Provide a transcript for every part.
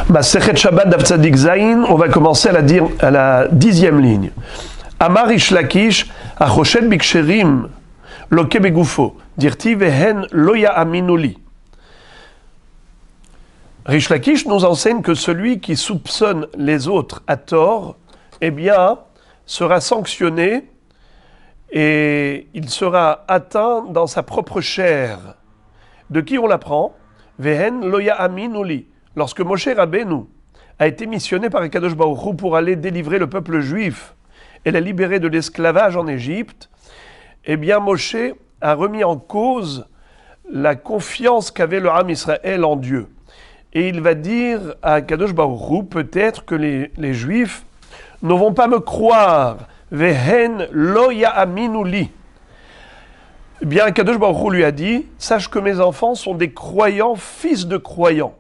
Masechet Shabbat Daf Tzadik Zayin, on va commencer à la 10e ligne. Amar Rish Lakish, Achoshet Biksherim, Loke Begufo, Dirti Vehen Loya Aminuli. Rish Lakish nous enseigne que celui qui soupçonne les autres à tort, eh bien, sera sanctionné et il sera atteint dans sa propre chair. De qui on l'apprend? Vehen Loya Aminuli. Lorsque Moshe Rabbeinu a été missionné par Akadosh Baruch Hu pour aller délivrer le peuple juif et la libérer de l'esclavage en Égypte, eh bien Moshe a remis en cause la confiance qu'avait le Ham Israël en Dieu. Et il va dire à Akadosh Baruch Hu, peut-être que les Juifs ne vont pas me croire. Vehen lo ya'aminu li. Eh bien, Akadosh Baruch Hu lui a dit, sache que mes enfants sont des croyants, fils de croyants.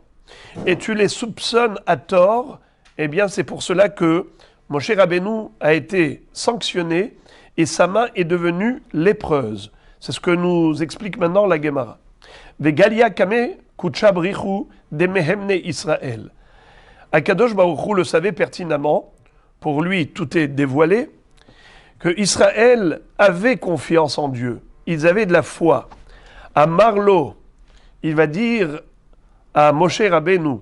Et tu les soupçonnes à tort, eh bien c'est pour cela que Moshe Rabbeinu a été sanctionné et sa main est devenue lépreuse. C'est ce que nous explique maintenant la Gemara. Vegalia kame kuchabrichu de mehemne Israël. Akadosh Baruch Hu le savait pertinemment, pour lui tout est dévoilé, que Israël avait confiance en Dieu, ils avaient de la foi. À Marlo, il va dire à Moshe Rabbeinu,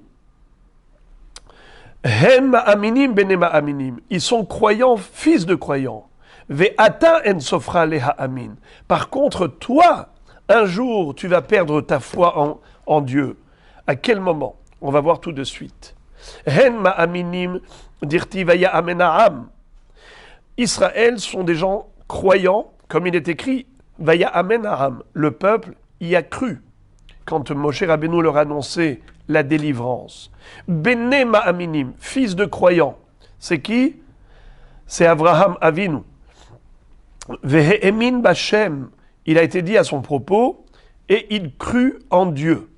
Hem aminim benema aminim, ils sont croyants, fils de croyants. Ve'ata en sofra leha amin. Par contre, toi, un jour, tu vas perdre ta foi en Dieu. À quel moment? On va voir tout de suite. Hem aminim dirti vaya amenaam. Israël sont des gens croyants, comme il est écrit, vaya amenaam. Le peuple y a cru. Quand Moshe Rabbeinu leur annonçait la délivrance. Bene Ma'aminim, fils de croyants. C'est qui? C'est Avraham Avinu. Vehe'emin Bashem, il a été dit à son propos, et il crut en Dieu.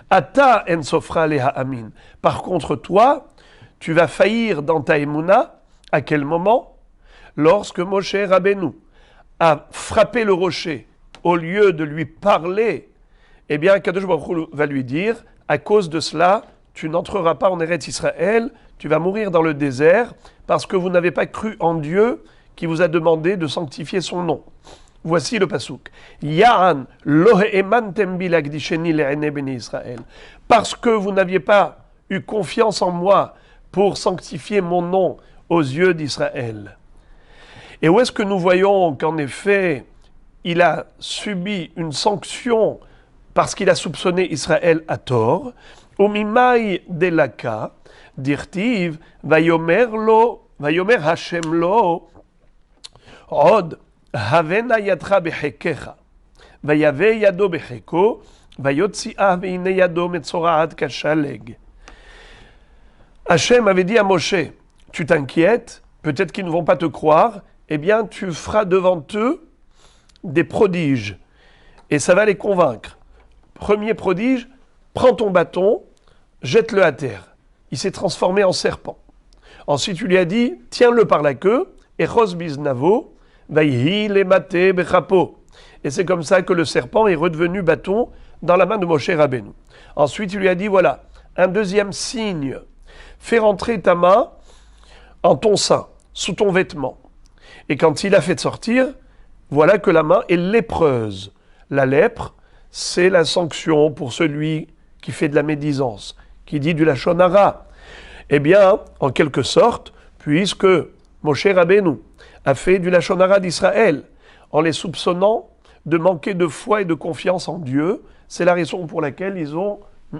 Ata en sofra leha amin. Par contre, toi, tu vas faillir dans ta émouna. À quel moment? Lorsque Moshe Rabbeinu a frappé le rocher, au lieu de lui parler, eh bien, Kadosh Baruch Hu va lui dire, à cause de cela, tu n'entreras pas en Eretz Israël, tu vas mourir dans le désert, parce que vous n'avez pas cru en Dieu qui vous a demandé de sanctifier son nom. Voici le pasouk. Ya'an lo he'emantem bi lagdisheni le'enei bnei Israël. Parce que vous n'aviez pas eu confiance en moi pour sanctifier mon nom aux yeux d'Israël. Et où est-ce que nous voyons qu'en effet, il a subi une sanction parce qu'il a soupçonné Israël à tort? Umimai delaka dirtiv vayomer Hashem lo od havena yatra bechekecha vayave yado becheko vayotziah veine yado metzoraat kashaleg. Hashem avait dit à Moshe, tu t'inquiètes, peut-être qu'ils ne vont pas te croire, eh bien tu feras devant eux des prodiges et ça va les convaincre. Premier prodige, prends ton bâton, jette-le à terre. Il s'est transformé en serpent. Ensuite, tu lui as dit, tiens-le par la queue, et rosbiznavo, vayhi lemate bechapo. Et c'est comme ça que le serpent est redevenu bâton dans la main de Moshe Rabbeinu. Ensuite, tu lui as dit, voilà, un deuxième signe, fais rentrer ta main en ton sein, sous ton vêtement. Et quand il a fait sortir, voilà que la main est lépreuse. La lèpre, c'est la sanction pour celui qui fait de la médisance, qui dit du lachon hara. Eh bien, en quelque sorte, puisque Moshe Rabbeinu a fait du lachon hara d'Israël, en les soupçonnant de manquer de foi et de confiance en Dieu, c'est la raison pour laquelle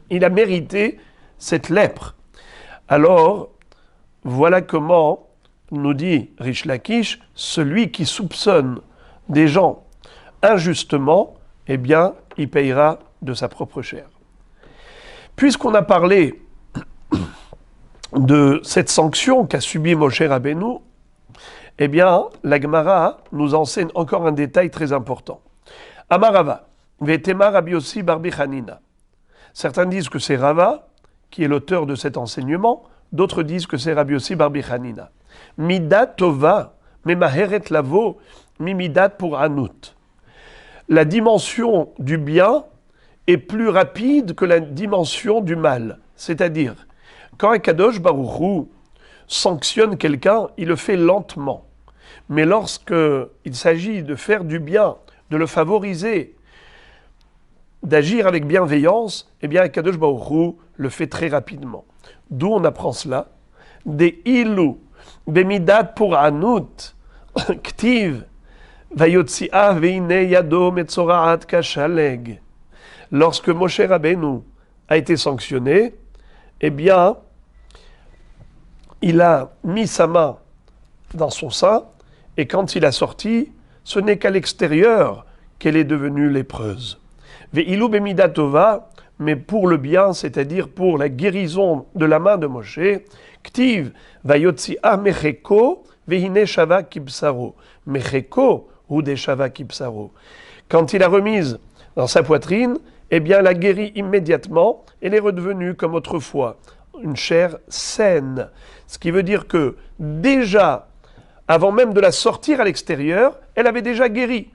il a mérité cette lèpre. Alors, voilà comment nous dit Rish Lakish, celui qui soupçonne des gens injustement, eh bien, il payera de sa propre chair. Puisqu'on a parlé de cette sanction qu'a subi Moshe Rabbeinu, eh bien, la Gemara nous enseigne encore un détail très important. Amarava, Vetema Rabbi Yossi Barbi Hanina. Certains disent que c'est Rava qui est l'auteur de cet enseignement, d'autres disent que c'est Rabbi Yossi Barbi Hanina. Midat Tova, Memaheret Lavo, Mimidat pour Anout. La dimension du bien est plus rapide que la dimension du mal. C'est-à-dire, Quand Akadosh Baruch Hu sanctionne quelqu'un, il le fait lentement. Mais lorsque il s'agit de faire du bien, de le favoriser, d'agir avec bienveillance, eh bien Akadosh Baruch Hu le fait très rapidement. D'où on apprend cela. Des ilou, bemidat pour anut, ktiv, vayotsia veine yado metzoraat kashaleg. Lorsque Moshe Rabbeinu a été sanctionné, eh bien, il a mis sa main dans son sein, et quand il a sorti, ce n'est qu'à l'extérieur qu'elle est devenue lépreuse. Ve'ilou bemidatova, mais pour le bien, c'est-à-dire pour la guérison de la main de Moshe, ktiv vayotsia mecheko ve'hine shava kibsaro. Mecheko ou des shava kibsaro. Quand il a remise dans sa poitrine, eh bien, elle a guéri immédiatement, elle est redevenue comme autrefois, une chair saine. Ce qui veut dire que déjà, avant même de la sortir à l'extérieur, elle avait déjà guéri.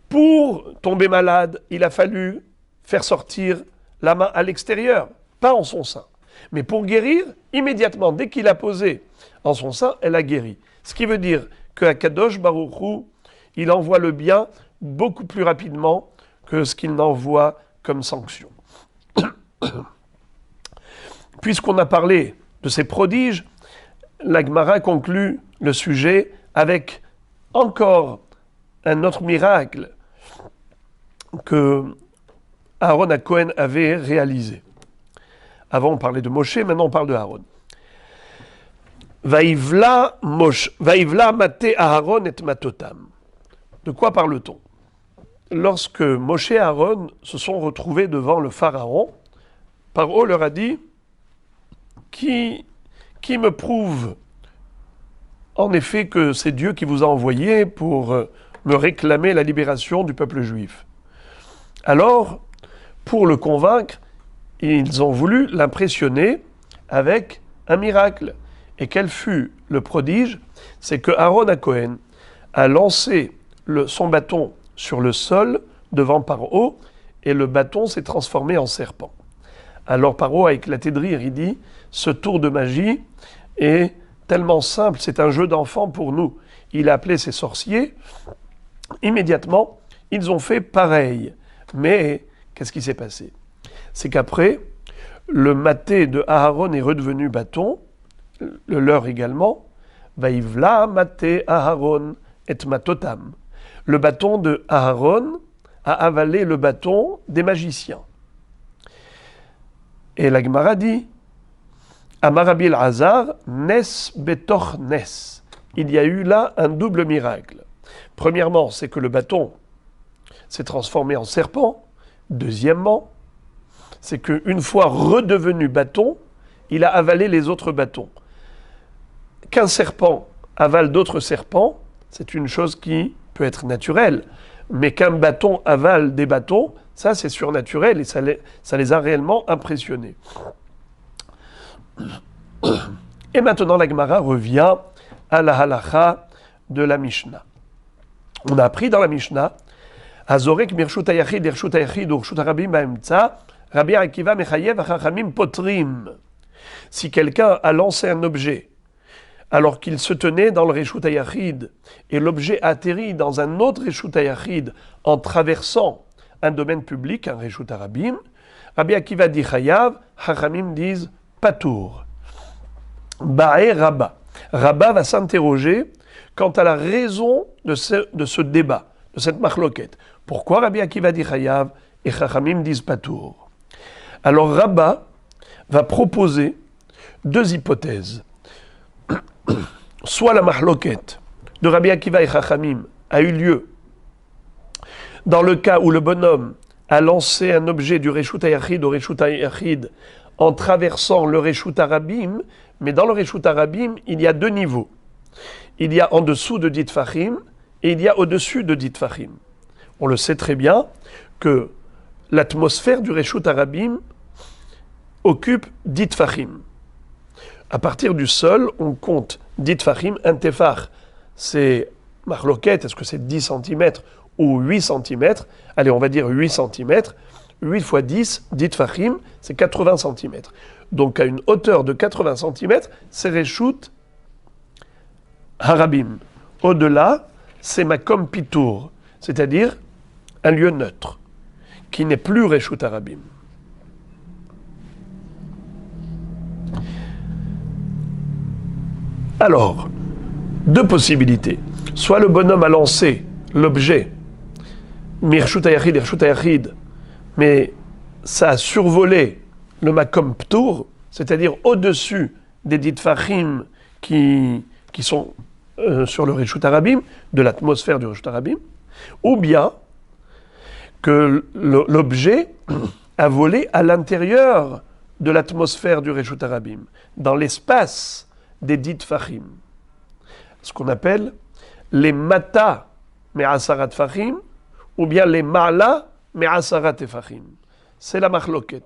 Pour tomber malade, il a fallu faire sortir la main à l'extérieur, pas en son sein. Mais pour guérir, immédiatement, dès qu'il a posé en son sein, elle a guéri. Ce qui veut dire qu'Akadosh Baruch Hu, il envoie le bien beaucoup plus rapidement que ce qu'il n'envoie comme sanction. Puisqu'on a parlé de ces prodiges, la Gemara conclut le sujet avec encore un autre miracle que Aaron à Cohen avait réalisé. Avant on parlait de Moshe, maintenant on parle de Aaron. Vaïvla mate Aaron et matotam. De quoi parle-t-on? Lorsque Moshe et Aaron se sont retrouvés devant le pharaon, Paro leur a dit « Qui me prouve en effet que c'est Dieu qui vous a envoyé pour me réclamer la libération du peuple juif ?» Alors, pour le convaincre, ils ont voulu l'impressionner avec un miracle. Et quel fut le prodige? C'est que Aaron à Cohen a lancé son bâton sur le sol devant Paro, et le bâton s'est transformé en serpent. Alors Paro a éclaté de rire, il dit « Ce tour de magie est tellement simple, c'est un jeu d'enfant pour nous. » Il a appelé ses sorciers, immédiatement, ils ont fait pareil. Mais qu'est-ce qui s'est passé? C'est qu'après, le maté de Aaron est redevenu bâton, le leur également, « Vaïvla maté Aaron et matotam » Le bâton de Aaron a avalé le bâton des magiciens. Et la Gemara dit Amarabil Hazar, Nes Betoch Nes. Il y a eu là un double miracle. Premièrement, c'est que le bâton s'est transformé en serpent. Deuxièmement, c'est qu'une fois redevenu bâton, il a avalé les autres bâtons. Qu'un serpent avale d'autres serpents, c'est une chose qui peut être naturelle. Mais qu'un bâton avale des bâtons, ça c'est surnaturel et ça les a réellement impressionnés. Et maintenant la Gemara revient à la halacha de la Mishnah. On a appris dans la Mishnah Azorek mirshut hayachid irshut hayachid urshut harabim ba'emtza Rabbi Akiva mechayev hachachamim potrim. Si quelqu'un a lancé un objet alors qu'il se tenait dans le Reshut HaYachid, et l'objet atterrit dans un autre Reshut HaYachid en traversant un domaine public, un Reshut HaRabim, Rabbi Akiva dit Chayav, Chachamim disent Patour. Ba'e Rabba. Rabba va s'interroger quant à la raison de ce débat, de cette machloket. Pourquoi Rabbi Akiva dit Chayav et Chachamim disent Patour? Alors Rabba va proposer deux hypothèses. Soit la mahloket de Rabbi Akiva et Chachamim a eu lieu dans le cas où le bonhomme a lancé un objet du Reshut HaYachid au Reshut HaYachid en traversant le Reshut HaRabim, mais dans le Reshut HaRabim, il y a deux niveaux. Il y a en dessous de Dit Fachim et il y a au-dessus de Dit Fachim. On le sait très bien que l'atmosphère du Reshut HaRabim occupe Dit Fachim. À partir du sol, on compte 10 tfachim, un tefach, c'est marloquette, est-ce que c'est 10 cm ou 8 cm? Allez, on va dire 8 cm. 8 fois 10, 10 tfachim, c'est 80 cm. donc à une hauteur de 80 cm, c'est Reshut Harabim. Au-delà, c'est Makom Pitour, c'est-à-dire un lieu neutre, qui n'est plus Reshut Harabim. Alors, deux possibilités. Soit le bonhomme a lancé l'objet, Mirshut Hayachid, Reshut Hayachid, mais ça a survolé le Makom Ptour, c'est-à-dire au-dessus des dit Fachim qui sont sur le Reshut Harabim, de l'atmosphère du Reshut Harabim, ou bien que l'objet a volé à l'intérieur de l'atmosphère du Reshut Harabim, dans l'espace des dit Fachim. Ce qu'on appelle les Mata Me'asarat Fachim, ou bien les Ma'ala Me'asarat Fachim. C'est la Machloket.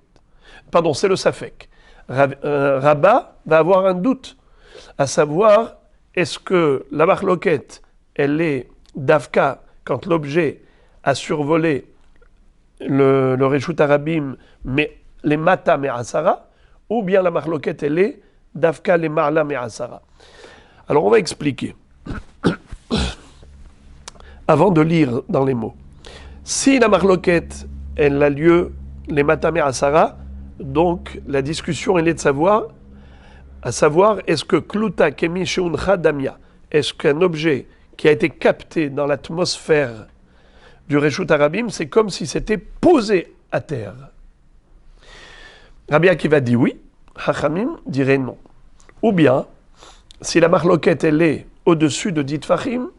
Pardon, c'est le Safek. Rabat va avoir un doute, à savoir, est-ce que la Machloket, elle est d'Avka quand l'objet a survolé le Reshut Harabim, mais les Mata Me'asara, ou bien la Machloket, elle est d'Avka les Ma'ala Me'asara. Alors on va expliquer. Avant de lire dans les mots. Si la Machloket, elle a lieu les Mata Me'asara, donc la discussion elle est de savoir, à savoir, est-ce que Kluta Kemi Sheuncha Damia, est-ce qu'un objet qui a été capté dans l'atmosphère du Reshut Harabim, c'est comme si c'était posé à terre. Rabbi Akiva dit oui, Chachamim dirait non. Ou bien, si la Machloket elle est au-dessus de dit Fachim,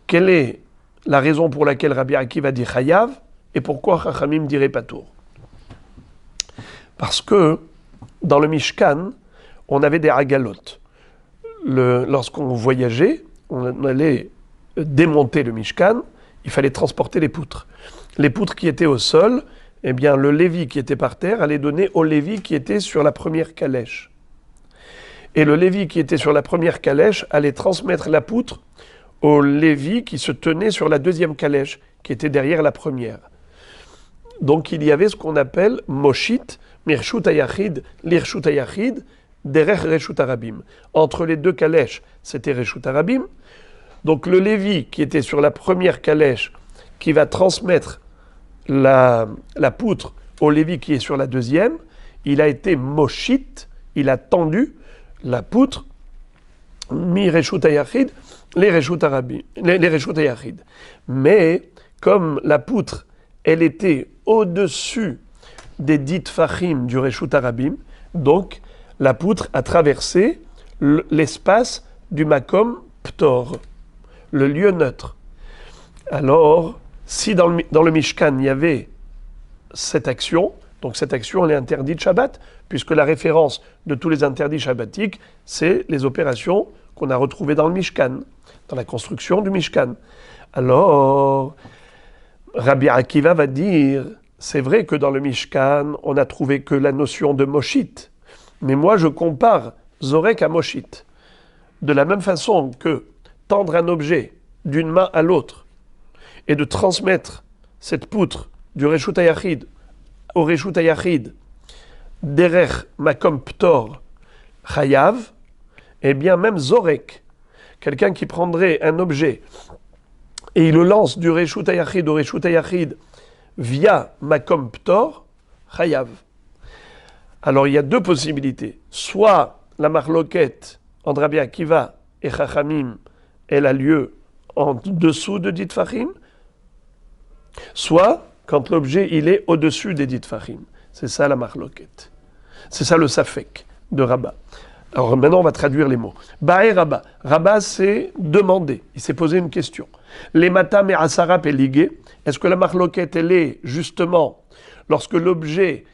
quelle est la raison pour laquelle Rabbi Akiva dit Chayav et pourquoi Chachamim dirait Patour? Parce que dans le Mishkan, on avait des agalotes. Lorsqu'on voyageait, on allait démonter le Mishkan, il fallait transporter les poutres. Les poutres qui étaient au sol, eh bien, le Lévi qui était par terre allait donner au Lévi qui était sur la première calèche. Et le Lévi qui était sur la première calèche allait transmettre la poutre au Lévi qui se tenait sur la deuxième calèche, qui était derrière la première. Donc il y avait ce qu'on appelle Moshit, Mirshut Hayachid, Lirshut Hayachid, Derech Reshut Harabim. Entre les deux calèches, c'était Reshut Harabim. Donc le Lévi qui était sur la première calèche, qui va transmettre la poutre au Lévi qui est sur la deuxième, il a été Moshit, il a tendu la poutre, mi Reshut Hayachid, les Reshut Hayachid. Mais comme la poutre, elle était au-dessus des dit Fachim du Reshut Harabim, donc la poutre a traversé l'espace du Makom Ptor, le lieu neutre. Alors, si dans le Mishkan, il y avait cette action, donc cette action, elle est interdite Shabbat, puisque la référence de tous les interdits shabbatiques, c'est les opérations qu'on a retrouvées dans le Mishkan, dans la construction du Mishkan. Alors, Rabbi Akiva va dire, c'est vrai que dans le Mishkan, on n'a trouvé que la notion de Moshit, mais moi je compare Zorek à Moshit. De la même façon que tendre un objet d'une main à l'autre et de transmettre cette poutre du Reshut Hayachid au Reshut Hayachid, Derech Makom Ptor Chayav, eh bien même Zorek, quelqu'un qui prendrait un objet et il le lance du Reshut Hayachid au Reshut Hayachid via Makom Ptor Chayav. Alors il y a deux possibilités. Soit la Machloket entre Rabbi Akiva et Chachamim, elle a lieu en dessous de dit Fachim, soit quand l'objet il est au-dessus des dit Fachim. C'est ça la Machloket. C'est ça le Safek de Rabat. Alors maintenant on va traduire les mots. Ba'e Rabat. Rabat s'est demandé, il s'est posé une question. Les matam et asara péligé, est-ce que la Machloket elle est justement lorsque l'objet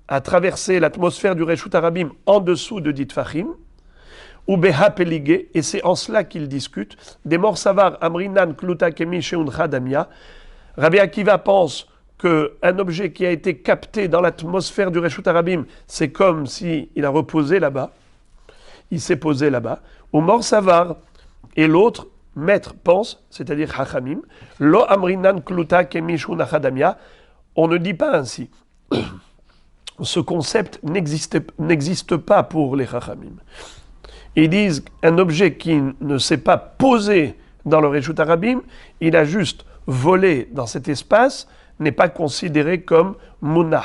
a traversé l'atmosphère du Reshut Harabim en dessous de dit Fachim, ou Beha Peligé, et c'est en cela qu'ils discutent. Des morts savar amrinan kluta kemi sheuncha damia. Rabbi Akiva pense qu'un objet qui a été capté dans l'atmosphère du Reshut Harabim, c'est comme s'il a reposé là-bas, il s'est posé là-bas. Ou mort savar, et l'autre, maître, pense, c'est-à-dire Chachamim, lo amrinan kluta kemi sheuncha damia, on ne dit pas ainsi. ce concept n'existe pas pour les Chachamim. Ils disent un objet qui ne s'est pas posé dans le Reshut Harabim, il a juste volé dans cet espace, n'est pas considéré comme munah.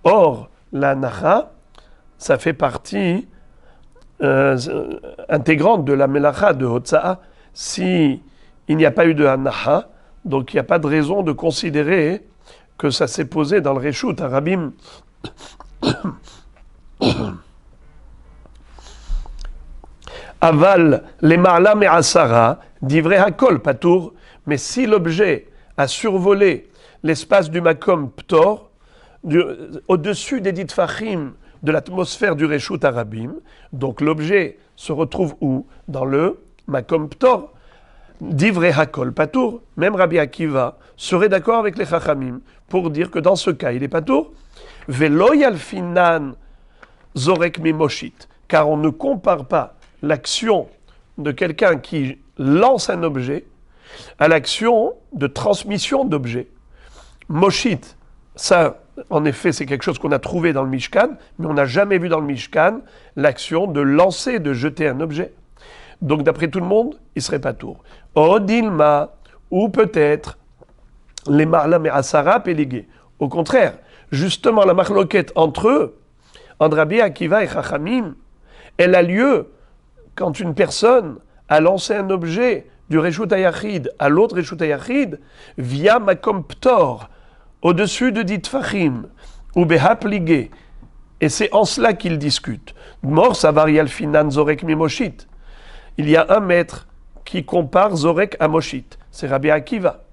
Or, la nacha, ça fait partie intégrante de la melacha de Hotza'a. Si il n'y a pas eu de nacha, donc il n'y a pas de raison de considérer que ça s'est posé dans le Reshut Harabim. Aval les ma'ala me'asara divrei hakol patour, mais si l'objet a survolé l'espace du makom ptor, au-dessus des dit fachim de l'atmosphère du Reshut Harabim, donc l'objet se retrouve où? Dans le makom ptor. Divrei hakol patour, même Rabbi Akiva serait d'accord avec les Chachamim pour dire que dans ce cas il est patour. Velo yalfinan zorek mimoshit, car on ne compare pas l'action de quelqu'un qui lance un objet à l'action de transmission d'objet. Moshit, ça, en effet, c'est quelque chose qu'on a trouvé dans le Mishkan, mais on n'a jamais vu dans le Mishkan l'action de lancer, de jeter un objet. Donc, d'après tout le monde, il serait pas tour. Odilma, ou peut-être les Marla Me'asara Pélégué. Au contraire, justement, la marloquette entre eux, entre Rabbi Akiva et Chachamim, elle a lieu quand une personne a lancé un objet du Reshut HaYachid à l'autre Reshut HaYachid via Makom Ptor, au-dessus de dit Fachim, ou Behap Ligé. Et c'est en cela qu'ils discutent. Mor Savar Yalfinan Zorek Mimoshit. Il y a un maître qui compare Zorek à Moshit. C'est Rabbi Akiva.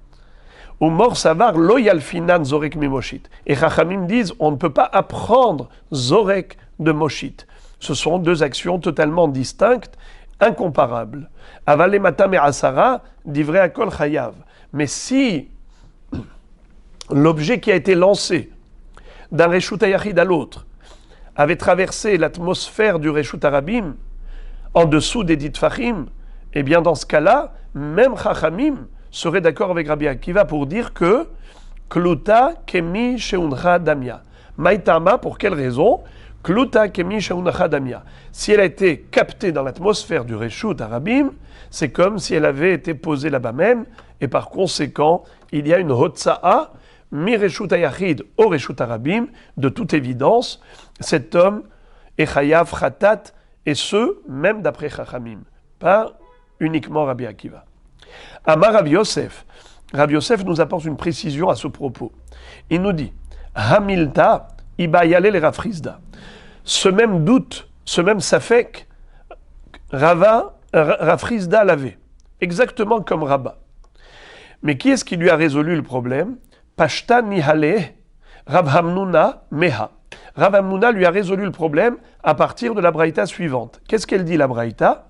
Ou Mor Savar Lo Yalfinan Zorek Mimoshit. Et Chachamim disent on ne peut pas apprendre Zorek de Moshit. Ce sont deux actions totalement distinctes, incomparables. Avale matam et asara, divrei akol chayav. Mais si l'objet qui a été lancé d'un Reshut HaYachid à l'autre avait traversé l'atmosphère du Reshut Harabim, en dessous des dit Fachim, eh bien dans ce cas-là, même Chachamim serait d'accord avec Rabbi Akiva pour dire que Kluta kemi sheuncha damia. Maïtama, pour quelle raison? Kluta kemi sheuncha damia. Si elle a été captée dans l'atmosphère du Reshut Harabim, c'est comme si elle avait été posée là-bas même, et par conséquent, il y a une hotza'a, mi Reshut HaYachid au Reshut Harabim, de toute évidence, cet homme est chayav khatat, et ce, même d'après Chachamim, pas uniquement Rabbi Akiva. Amar Rav Yosef. Rav Yosef nous apporte une précision à ce propos. Il nous dit, Hamilta, Iba Yalel et Rav Frisda. Ce même doute, ce même safek, Rav Frisda l'avait, exactement comme Rabba. Mais qui est-ce qui lui a résolu le problème? Pashta Nihale, Rav Hamnuna Meha. Rav Hamnuna lui a résolu le problème à partir de la braïta suivante. Qu'est-ce qu'elle dit la braïta?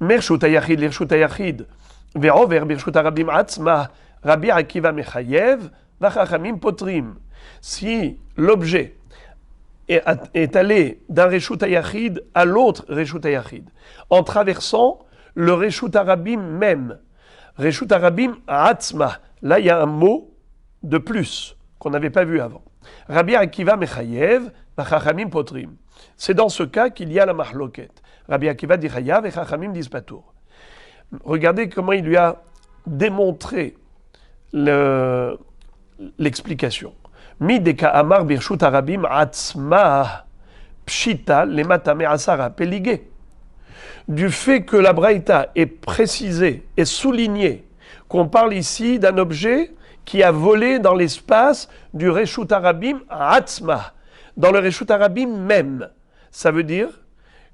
Mershut HaYachid l'Irshut HaYachid ve'over birshut harabim atzma Rabbi Akiva mechayev v'chachamim potrim. Si l'objet est allé d'un Reshut HaYachid à l'autre Reshut HaYachid en traversant le Reshut Harabim même, Reshut Harabim atzma, là il y a un mot de plus qu'on n'avait pas vu avant. Rabbi Akiva mechayev v'chachamim potrim. C'est dans ce cas qu'il y a la mahloket. Rabbi Akiva dit chayav et chachamim disent patour. Regardez comment il lui a démontré l'explication. Mi deka amar birshut harabim atzma pshita lemata me'asara peligé. Du fait que la braïta est précisée et soulignée qu'on parle ici d'un objet qui a volé dans l'espace du Reshut Harabim atzma, dans le Reshut Harabim même. Ça veut dire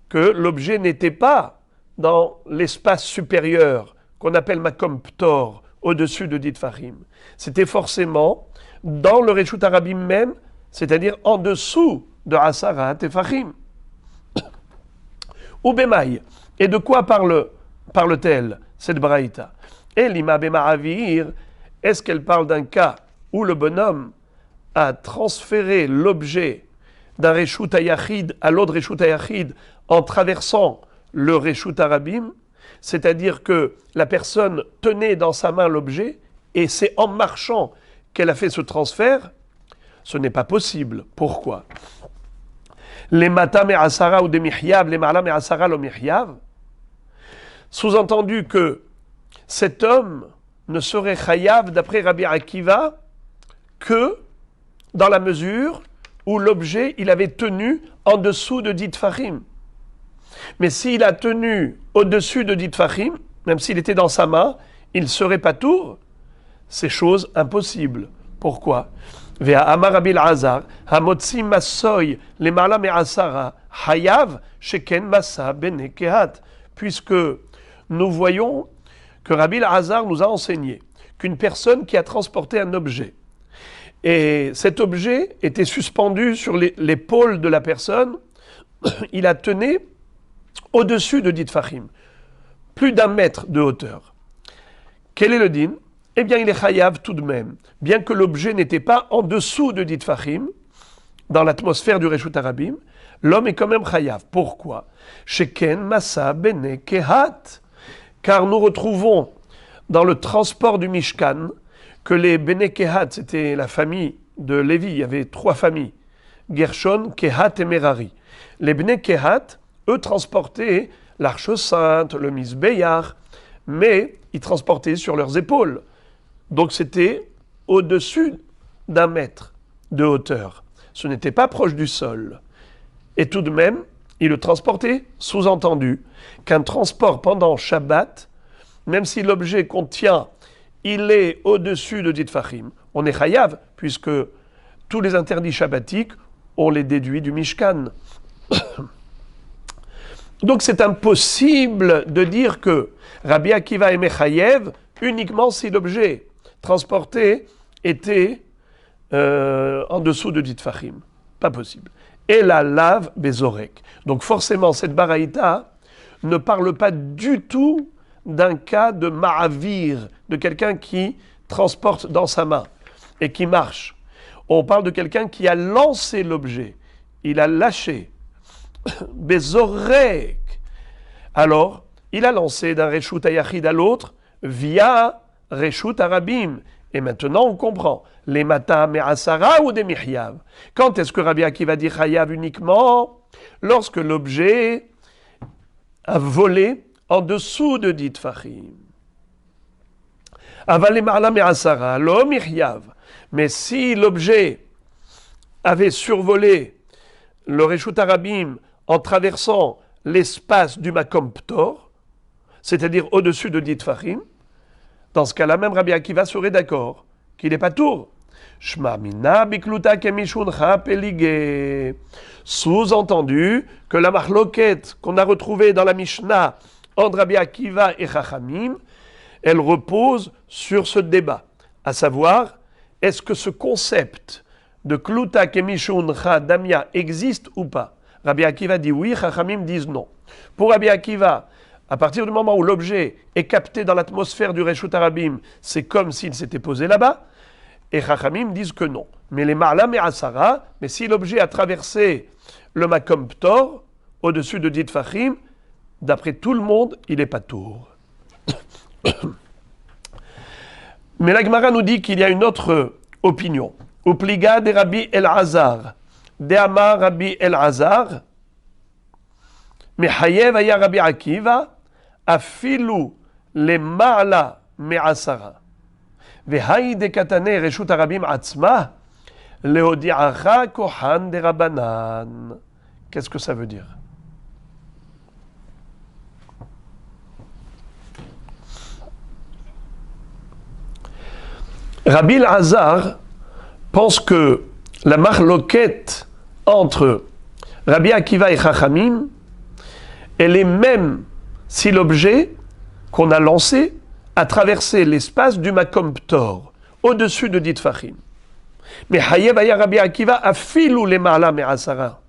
que l'objet n'était pas dans l'espace supérieur qu'on appelle Makom Ptor, au-dessus de dit Fachim. C'était forcément dans le Reshut Harabim même, c'est-à-dire en dessous de Asarat et Fachim. Ou Bemaï. Et de quoi parle-t-elle, cette braïta? Et l'ima Bema'avir, est-ce qu'elle parle d'un cas où le bonhomme a transféré l'objet d'un Reshut HaYachid à l'autre Reshut HaYachid en traversant le Reshut Harabim, c'est-à-dire que la personne tenait dans sa main l'objet et c'est en marchant qu'elle a fait ce transfert? Ce n'est pas possible. Pourquoi? Les mata me'asara ou des mihyav, les ma'ala me'asara lo mihyav. Sous-entendu que cet homme ne serait chayav d'après Rabbi Akiva que dans la mesure où l'objet il avait tenu en dessous de 10 tfachim. Mais s'il a tenu au-dessus de 10 tfachim, même s'il était dans sa main, il serait patour. C'est chose impossible. Pourquoi? Vea Amar Rabbi Elazar, Hamotzi Masoy, les Mala Me'asara, Hayav, Sheken Masa Bene Kehat. Puisque nous voyons que Rabbi Elazar nous a enseigné qu'une personne qui a transporté un objet, et cet objet était suspendu sur l'épaule de la personne, il a tenu au-dessus de 10 tfachim, plus d'1 mètre de hauteur. Quel est le din? Eh bien, il est chayav tout de même, bien que l'objet n'était pas en dessous de 10 tfachim, dans l'atmosphère du Reshut Harabim, l'homme est quand même chayav. Pourquoi? Sheken masa bene kehat. Car nous retrouvons dans le transport du Mishkan que les bene kehat, c'était la famille de Lévi, il y avait 3 familles, Gershon, Kehat et Merari. Les bene kehat, eux, transportaient l'arche sainte, le misbéyar, mais ils transportaient sur leurs épaules. Donc c'était au-dessus d'1 mètre de hauteur. Ce n'était pas proche du sol. Et tout de même, ils le transportaient, sous-entendu qu'un transport pendant Shabbat, même si l'objet contient, il est au-dessus de 10 tfachim, on est chayav, puisque tous les interdits shabbatiques, on les déduit du Mishkan. Donc c'est impossible de dire que Rabbi Akiva est mechayev uniquement si l'objet transporté était en dessous de 10 tfachim. Pas possible. Et la lave bezorek. Donc forcément, cette baraïta ne parle pas du tout d'un cas de ma'avir, de quelqu'un qui transporte dans sa main et qui marche. On parle de quelqu'un qui a lancé l'objet. Il a lâché. Bezorek. Alors, il a lancé d'un Reshut Hayachid à l'autre via Reshut Harabim. Et maintenant, on comprend. Les mata me'asara ou des mihyav. Quand est-ce que Rabbi Akiva dit chayav uniquement? Lorsque l'objet a volé en dessous de 10 tfachim. Aval ma'ala me'asara, lo mihyav. Mais si l'objet avait survolé le Reshut Harabim en traversant l'espace du Makom Ptor, c'est-à-dire au-dessus de 10 tfachim, dans ce cas-là, même Rabbi Akiva serait d'accord qu'il n'est pas tour. Sous-entendu que la marloquette qu'on a retrouvée dans la Mishnah entre Rabbi Akiva et Chachamim, elle repose sur ce débat, à savoir, est-ce que ce concept de Kluta Kemishun Damia existe ou pas? Rabbi Akiva dit oui, Chachamim disent non. Pour Rabbi Akiva, à partir du moment où l'objet est capté dans l'atmosphère du Reshut Harabim, c'est comme s'il s'était posé là-bas. Et Chachamim disent que non. Mais les Ma'ala Me'asara, mais si l'objet a traversé le Makom Ptor, au-dessus de 10 tfachim, d'après tout le monde, il n'est pas tour. Mais la Gemara nous dit qu'il y a une autre opinion. Upliga de Rabbi Elazar, de Amar Rabbi Elazar, Mechayev aya Rabbi Akiva, afilu le Ma'ala Me'asara. Vehai de katane Reshut Harabim atzma, leodi'acha kohan de Rabanan. Qu'est-ce que ça veut dire? Rabbi Elazar pense que la marloquette entre Rabbi Akiva et Chachamim, elle est même si l'objet qu'on a lancé a traversé l'espace du Makom Ptor, au-dessus de 10 tfachim. Mais Hayev aya Rabbi Akiva afilu le ma'ala me'asara.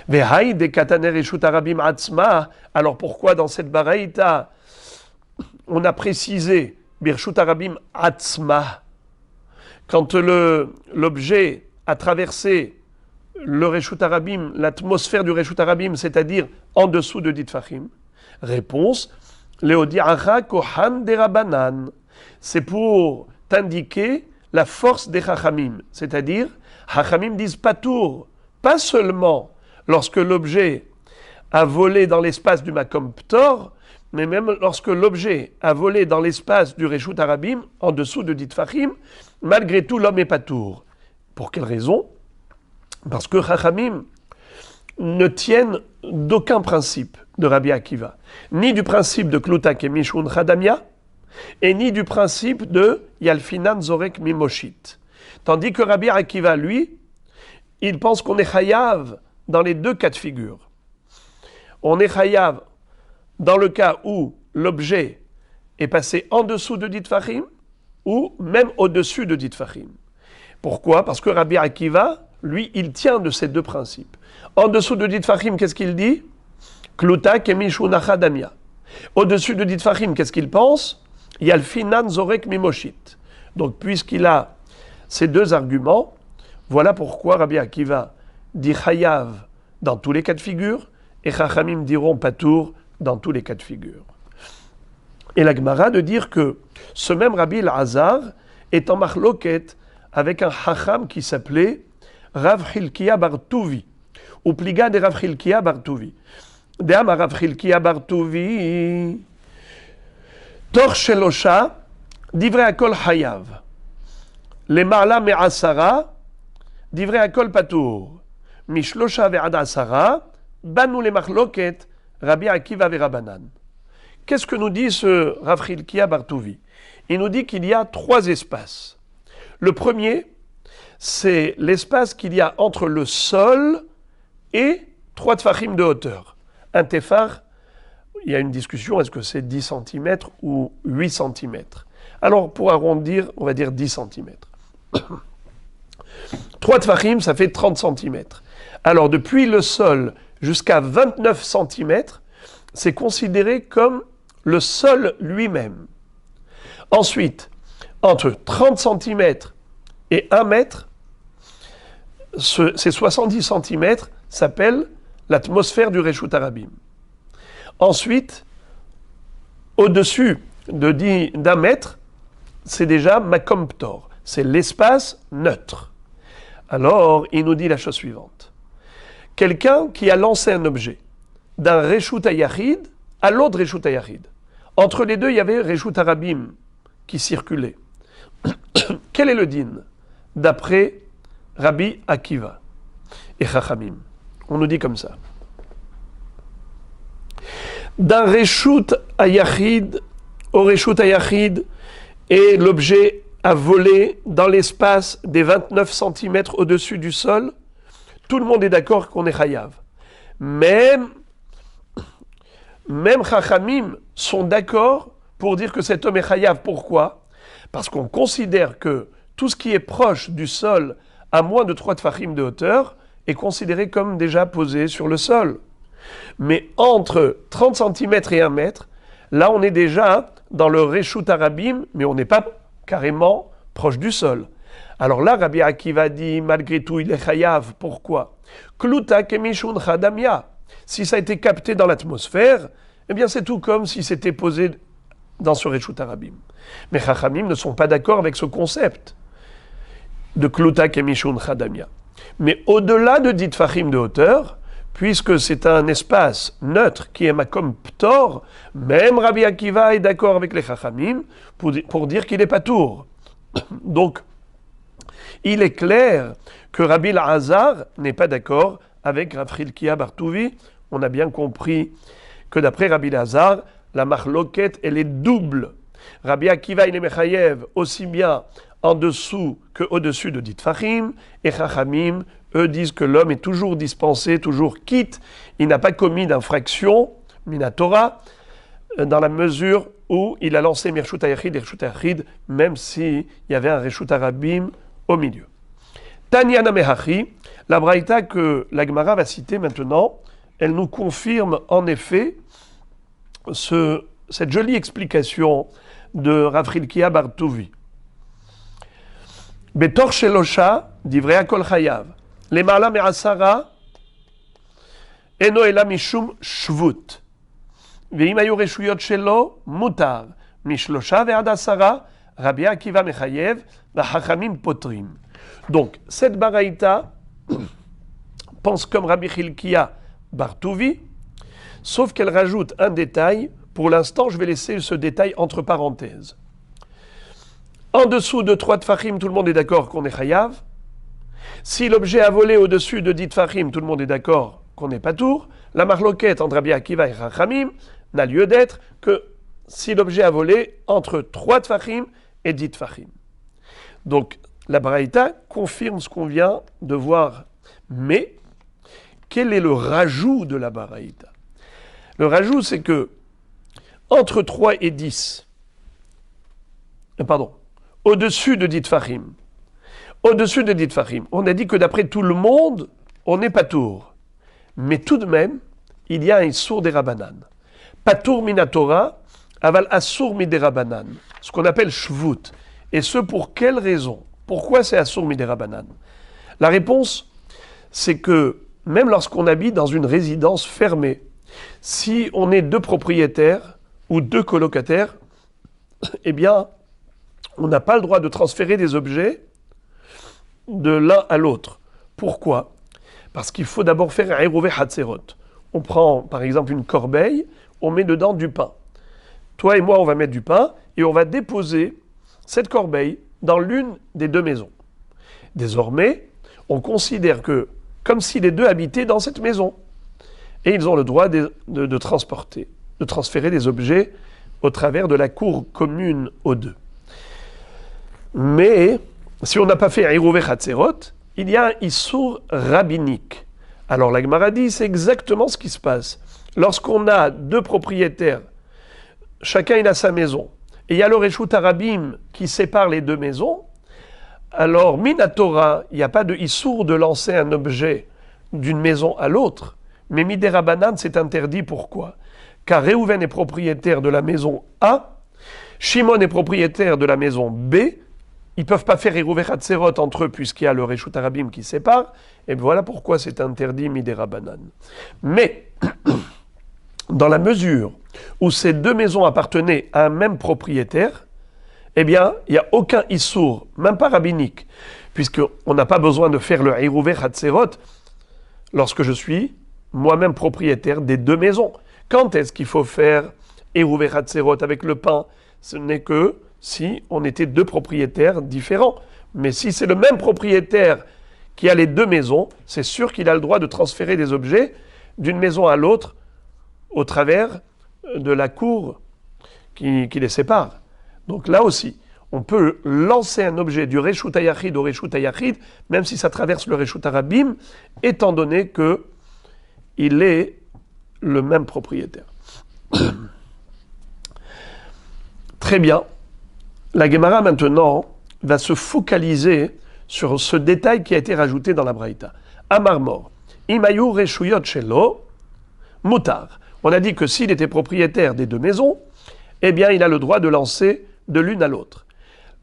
Vehaï de katane Reshut Harabim atzma. Alors pourquoi dans cette baraïta on a précisé Birshut Harabim atzma? Quand l'objet a traversé le Reshut Harabim, l'atmosphère du Reshut Harabim, c'est-à-dire en dessous de 10 tfachim. Réponse, Leodi'acha kohan de Rabanan. C'est pour t'indiquer la force des Chachamim, c'est-à-dire Hachamim disent patour, pas seulement lorsque l'objet a volé dans l'espace du Makom Ptor, mais même lorsque l'objet a volé dans l'espace du Reshut Harabim, en dessous de Ditfachim, malgré tout l'homme est patour. Pour quelle raison? Parce que Hachamim ne tiennent d'aucun principe de Rabbi Akiva, ni du principe de Klutak et Mishun Chadamia, et ni du principe de Yalfinan Zorek Mimoshit. Tandis que Rabbi Akiva, lui, il pense qu'on est chayav dans les deux cas de figure. On est chayav dans le cas où l'objet est passé en dessous de Ditfachim ou même au-dessus de Ditfachim. Pourquoi? Parce que Rabbi Akiva, lui, il tient de ces deux principes. En dessous de Ditfachim, qu'est-ce qu'il dit? Klutak et Mishun Chadamia. Au-dessus de Ditfachim, qu'est-ce qu'il pense? Yalfinan Zorek Mimoshit. Donc, puisqu'il a ces deux arguments, voilà pourquoi Rabbi Akiva dit chayav dans tous les cas de figure et Chachamim diront patour dans tous les cas de figure. Et la Gemara de dire que ce même Rabbi Elazar est en machloket avec un Chacham qui s'appelait Rav Chilkia bar Tuvi, ou pliga de Rav Chilkia bar Tuvi. Deam Rav Chilkia bar Tuvi, Tor Shelosha, divrei akol chayav. Les Ma'ala me'asara, divrei akol patour. Mishlosha ve'ad asara, banu le machloket, Rabbi Akiva ve'Rabanan. Qu'est-ce que nous dit ce Rav Chilkia bar Tuvi? Il nous dit qu'il y a trois espaces. Le premier, c'est l'espace qu'il y a entre le sol et 3 tfachim de hauteur. Un tefar, il y a une discussion, est-ce que c'est 10 cm ou 8 cm? Alors, pour arrondir, on va dire 10 cm. 3 tfachim, ça fait 30 cm. Alors, depuis le sol jusqu'à 29 cm, c'est considéré comme le sol lui-même. Ensuite, entre 30 cm et 1 mètre, ces 70 cm s'appellent l'atmosphère du Reshut Harabim. Ensuite, au-dessus d'1 mètre, c'est déjà Makom Ptor, c'est l'espace neutre. Alors, il nous dit la chose suivante. Quelqu'un qui a lancé un objet d'un Reshut HaYachid à l'autre Reshut HaYachid. Entre les deux, il y avait Reshut Harabim qui circulait. Quel est le din d'après Rabbi Akiva et Chachamim? On nous dit comme ça. D'un Reshut HaYachid au Reshut HaYachid, et l'objet a volé dans l'espace des 29 cm au-dessus du sol, tout le monde est d'accord qu'on est chayav. Même Chachamim sont d'accord pour dire que cet homme est chayav. Pourquoi? Parce qu'on considère que tout ce qui est proche du sol à moins de 3 tfachim de hauteur est considéré comme déjà posé sur le sol. Mais entre 30 cm et 1 mètre, là on est déjà dans le Reshut Harabim, mais on n'est pas carrément proche du sol. Alors là, Rabbi Akiva dit, malgré tout, il est chayav. Pourquoi? Klutak et Mishun Chadamia. Si ça a été capté dans l'atmosphère, eh bien c'est tout comme si c'était posé dans ce Reshut Harabim. Mais Chachamim ne sont pas d'accord avec ce concept de Klutak et Mishun Chadamia. Mais au-delà de 10 tfachim de hauteur, puisque c'est un espace neutre qui est Makom Ptor, même Rabbi Akiva est d'accord avec les Chachamim pour dire qu'il est patour. Donc, il est clair que Rabbi Elazar n'est pas d'accord avec Rav Chilkia bar Tuvi. On a bien compris que d'après Rabbi Elazar, la machloket, elle est double. Rabbi Akiva, il est mechayev aussi bien en dessous qu'au-dessus de dit Tfachim, et Chachamim, eux disent que l'homme est toujours dispensé, toujours quitte, il n'a pas commis d'infraction, minatora, dans la mesure où il a lancé Reshut HaYachid et Reshut HaYachid, même s'il y avait un Reshut Harabim au milieu. Tanyana Mehachi, la braïta que la Gemara va citer maintenant, elle nous confirme en effet cette jolie explication de Rav Chilkia bar Tuvi. Betor Shelosha, divrei akol chayav. Lema'ala me'asara, eno ela mishum shvut. Ve'im hayu reshuyot shelo, mutar. Mishlosha ve'ad asara, Rabbi Akiva mechayev, v'chachamim potrim. Donc, cette baraïta pense comme Rabbi Chilkia Bartouvi, sauf qu'elle rajoute un détail. Pour l'instant, je vais laisser ce détail entre parenthèses. En dessous de 3 tfachim, tout le monde est d'accord qu'on est chayav. Si l'objet a volé au-dessus de 10 tfachim, tout le monde est d'accord qu'on n'est pas tour. La marloquette entre Rabbi Akiva et Chachamim n'a lieu d'être que si l'objet a volé entre 3 tfachim et 10 tfachim. Donc, la Braïta confirme ce qu'on vient de voir. Mais, quel est le rajout de la Braïta? Le rajout, c'est que entre 3 et 10, au-dessus de 10 tfachim, on a dit que d'après tout le monde, on n'est pas tour. Mais tout de même, il y a un issour des Rabbanan. Patour minatora, aval assour midei Rabbanan, ce qu'on appelle shvut. Et ce, pour quelle raison? Pourquoi c'est assour midei Rabbanan? La réponse, c'est que même lorsqu'on habite dans une résidence fermée, si on est 2 propriétaires ou 2 colocataires, eh bien, on n'a pas le droit de transférer des objets de l'un à l'autre. Pourquoi? Parce qu'il faut d'abord faire un Eruvé Hatzerot. On prend par exemple une corbeille, on met dedans du pain. Toi et moi, on va mettre du pain et on va déposer cette corbeille dans l'une des 2 maisons. Désormais, on considère que comme si les 2 habitaient dans cette maison. Et ils ont le droit de transporter, de transférer des objets au travers de la cour commune aux 2. Mais, si on n'a pas fait un Eruvé Hatzerot, il y a un Issour rabbinique. Alors la Gemara dit, c'est exactement ce qui se passe. Lorsqu'on a 2 propriétaires, chacun il a sa maison, et il y a le Reshut Harabim qui sépare les 2 maisons, alors Minatora, il n'y a pas de Issour de lancer un objet d'une maison à l'autre, mais Midei Rabbanan, c'est interdit. Pourquoi? Car Réhouven est propriétaire de la maison A, Shimon est propriétaire de la maison B, ils ne peuvent pas faire Eruvé Hatzerot entre eux puisqu'il y a le Reshut Harabim qui sépare, et voilà pourquoi c'est interdit Midei Rabbanan. Mais, dans la mesure où ces 2 maisons appartenaient à un même propriétaire, eh bien, il n'y a aucun Issour, même pas rabbinique, puisqu'on n'a pas besoin de faire le Eruvé Hatzerot lorsque je suis moi-même propriétaire des 2 maisons. Quand est-ce qu'il faut faire Eruvé Hatzerot avec le pain? Ce n'est que si on était 2 propriétaires différents. Mais si c'est le même propriétaire qui a les 2 maisons, c'est sûr qu'il a le droit de transférer des objets d'une maison à l'autre au travers de la cour qui les sépare. Donc là aussi, on peut lancer un objet du Reshut HaYachid au Reshut HaYachid, même si ça traverse le Reshut Harabim, étant donné que il est le même propriétaire. Très bien. La Gemara maintenant va se focaliser sur ce détail qui a été rajouté dans la Braïta. Amar Mor, Imayu Reshuyot Shelo, Mutar. On a dit que s'il était propriétaire des 2 maisons, eh bien il a le droit de lancer de l'une à l'autre.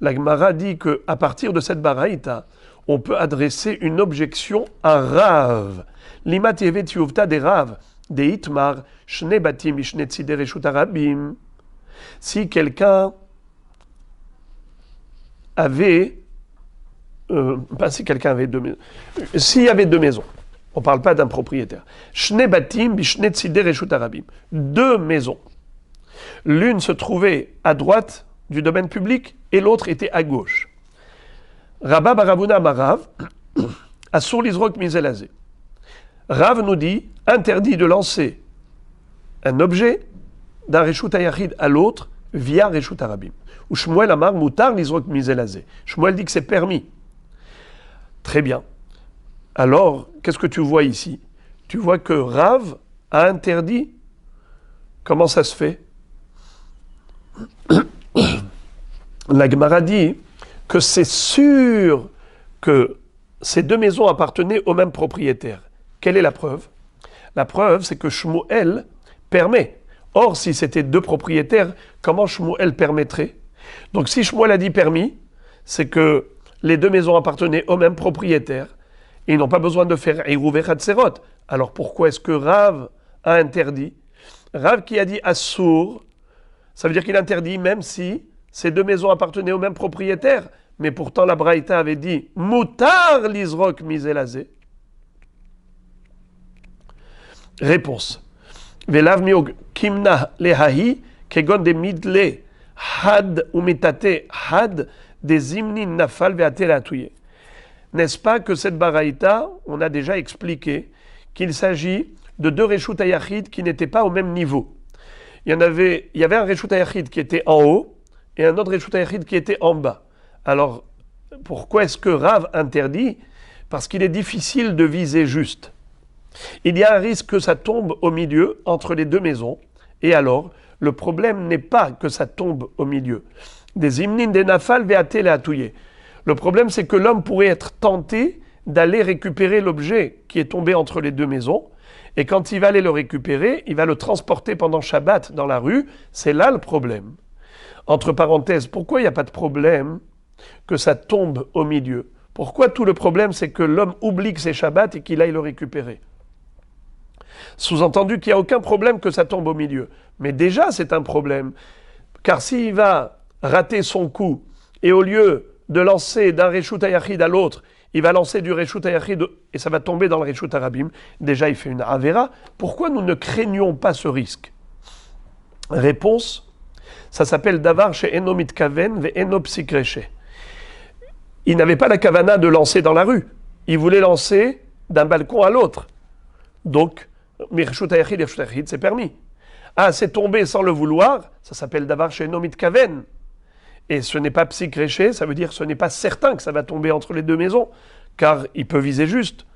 La Gemara dit qu'à partir de cette Braïta, on peut adresser une objection à Rav. Limat yevet yuvta de Rav, de Itmar, shne batim mishne tzidei Reshut Harabim. Si quelqu'un avait, s'il y avait 2 maisons, on ne parle pas d'un propriétaire. Shne batim bishne tzidei Reshut Harabim. 2 maisons. L'une se trouvait à droite du domaine public et l'autre était à gauche. Rabba Baravuna Marav, Assour Lizrok Mizelazé. Rav nous dit, interdit de lancer un objet d'un Reshut HaYachid à l'autre via Reshut Harabim. Ou Shmuel Amar Mutar Lizrok Mizelazé. Shmuel dit que c'est permis. Très bien. Alors, qu'est-ce que tu vois ici? Tu vois que Rav a interdit. Comment ça se fait? La Gemara dit que c'est sûr que ces 2 maisons appartenaient au même propriétaire. Quelle est la preuve? La preuve, c'est que Shmuel permet. Or, si c'était 2 propriétaires, comment Shmuel permettrait? Donc, si Shmuel a dit permis, c'est que les 2 maisons appartenaient au même propriétaire et ils n'ont pas besoin de faire Eruvé Hatzerot. Alors, pourquoi est-ce que Rav a interdit? Rav qui a dit Assour, ça veut dire qu'il interdit même si ces 2 maisons appartenaient au même propriétaire. mais pourtant la Braïta avait dit Moutar l'Izrok mizelazé. Réponse. Velav miog kimna lehahi kegon de midle had ou metate had des imnin nafal veatel atouye. N'est-ce pas que cette Baraïta, on a déjà expliqué qu'il s'agit de deux Reshut HaYachid qui n'étaient pas au même niveau. Il y avait un Reshut HaYachid qui était en haut et un autre Reshut HaYachid qui était en bas. Alors, pourquoi est-ce que Rav interdit? Parce qu'il est difficile de viser juste. Il y a un risque que ça tombe au milieu, entre les deux maisons. Et alors, le problème n'est pas que ça tombe au milieu. Des imnin des nafal ve'atel atouye. Le problème, c'est que l'homme pourrait être tenté d'aller récupérer l'objet qui est tombé entre les deux maisons. Et quand il va aller le récupérer, il va le transporter pendant Shabbat dans la rue. C'est là le problème. Entre parenthèses, pourquoi il n'y a pas de problème que ça tombe au milieu? Pourquoi tout le problème, c'est que l'homme oublie que c'est Shabbat et qu'il aille le récupérer? Sous-entendu qu'il n'y a aucun problème que ça tombe au milieu. Mais déjà, c'est un problème. Car s'il va rater son coup, et au lieu de lancer d'un Reshut HaYachid à l'autre, il va lancer du Reshut HaYachid et ça va tomber dans le Reshut HaRabim, déjà il fait une Avera. Pourquoi nous ne craignons pas ce risque? Réponse, ça s'appelle Davar chez Eno Mitkaven ve Eno Psikreche. Il n'avait pas la kavana de lancer dans la rue. Il voulait lancer d'un balcon à l'autre. Donc, Reshut HaYachid et Reshut HaYachid, c'est permis. Ah, c'est tombé sans le vouloir, ça s'appelle Davar chez Eno Mitkaven. Et ce n'est pas psychréché, ça veut dire que ce n'est pas certain que ça va tomber entre les deux maisons, car il peut viser juste.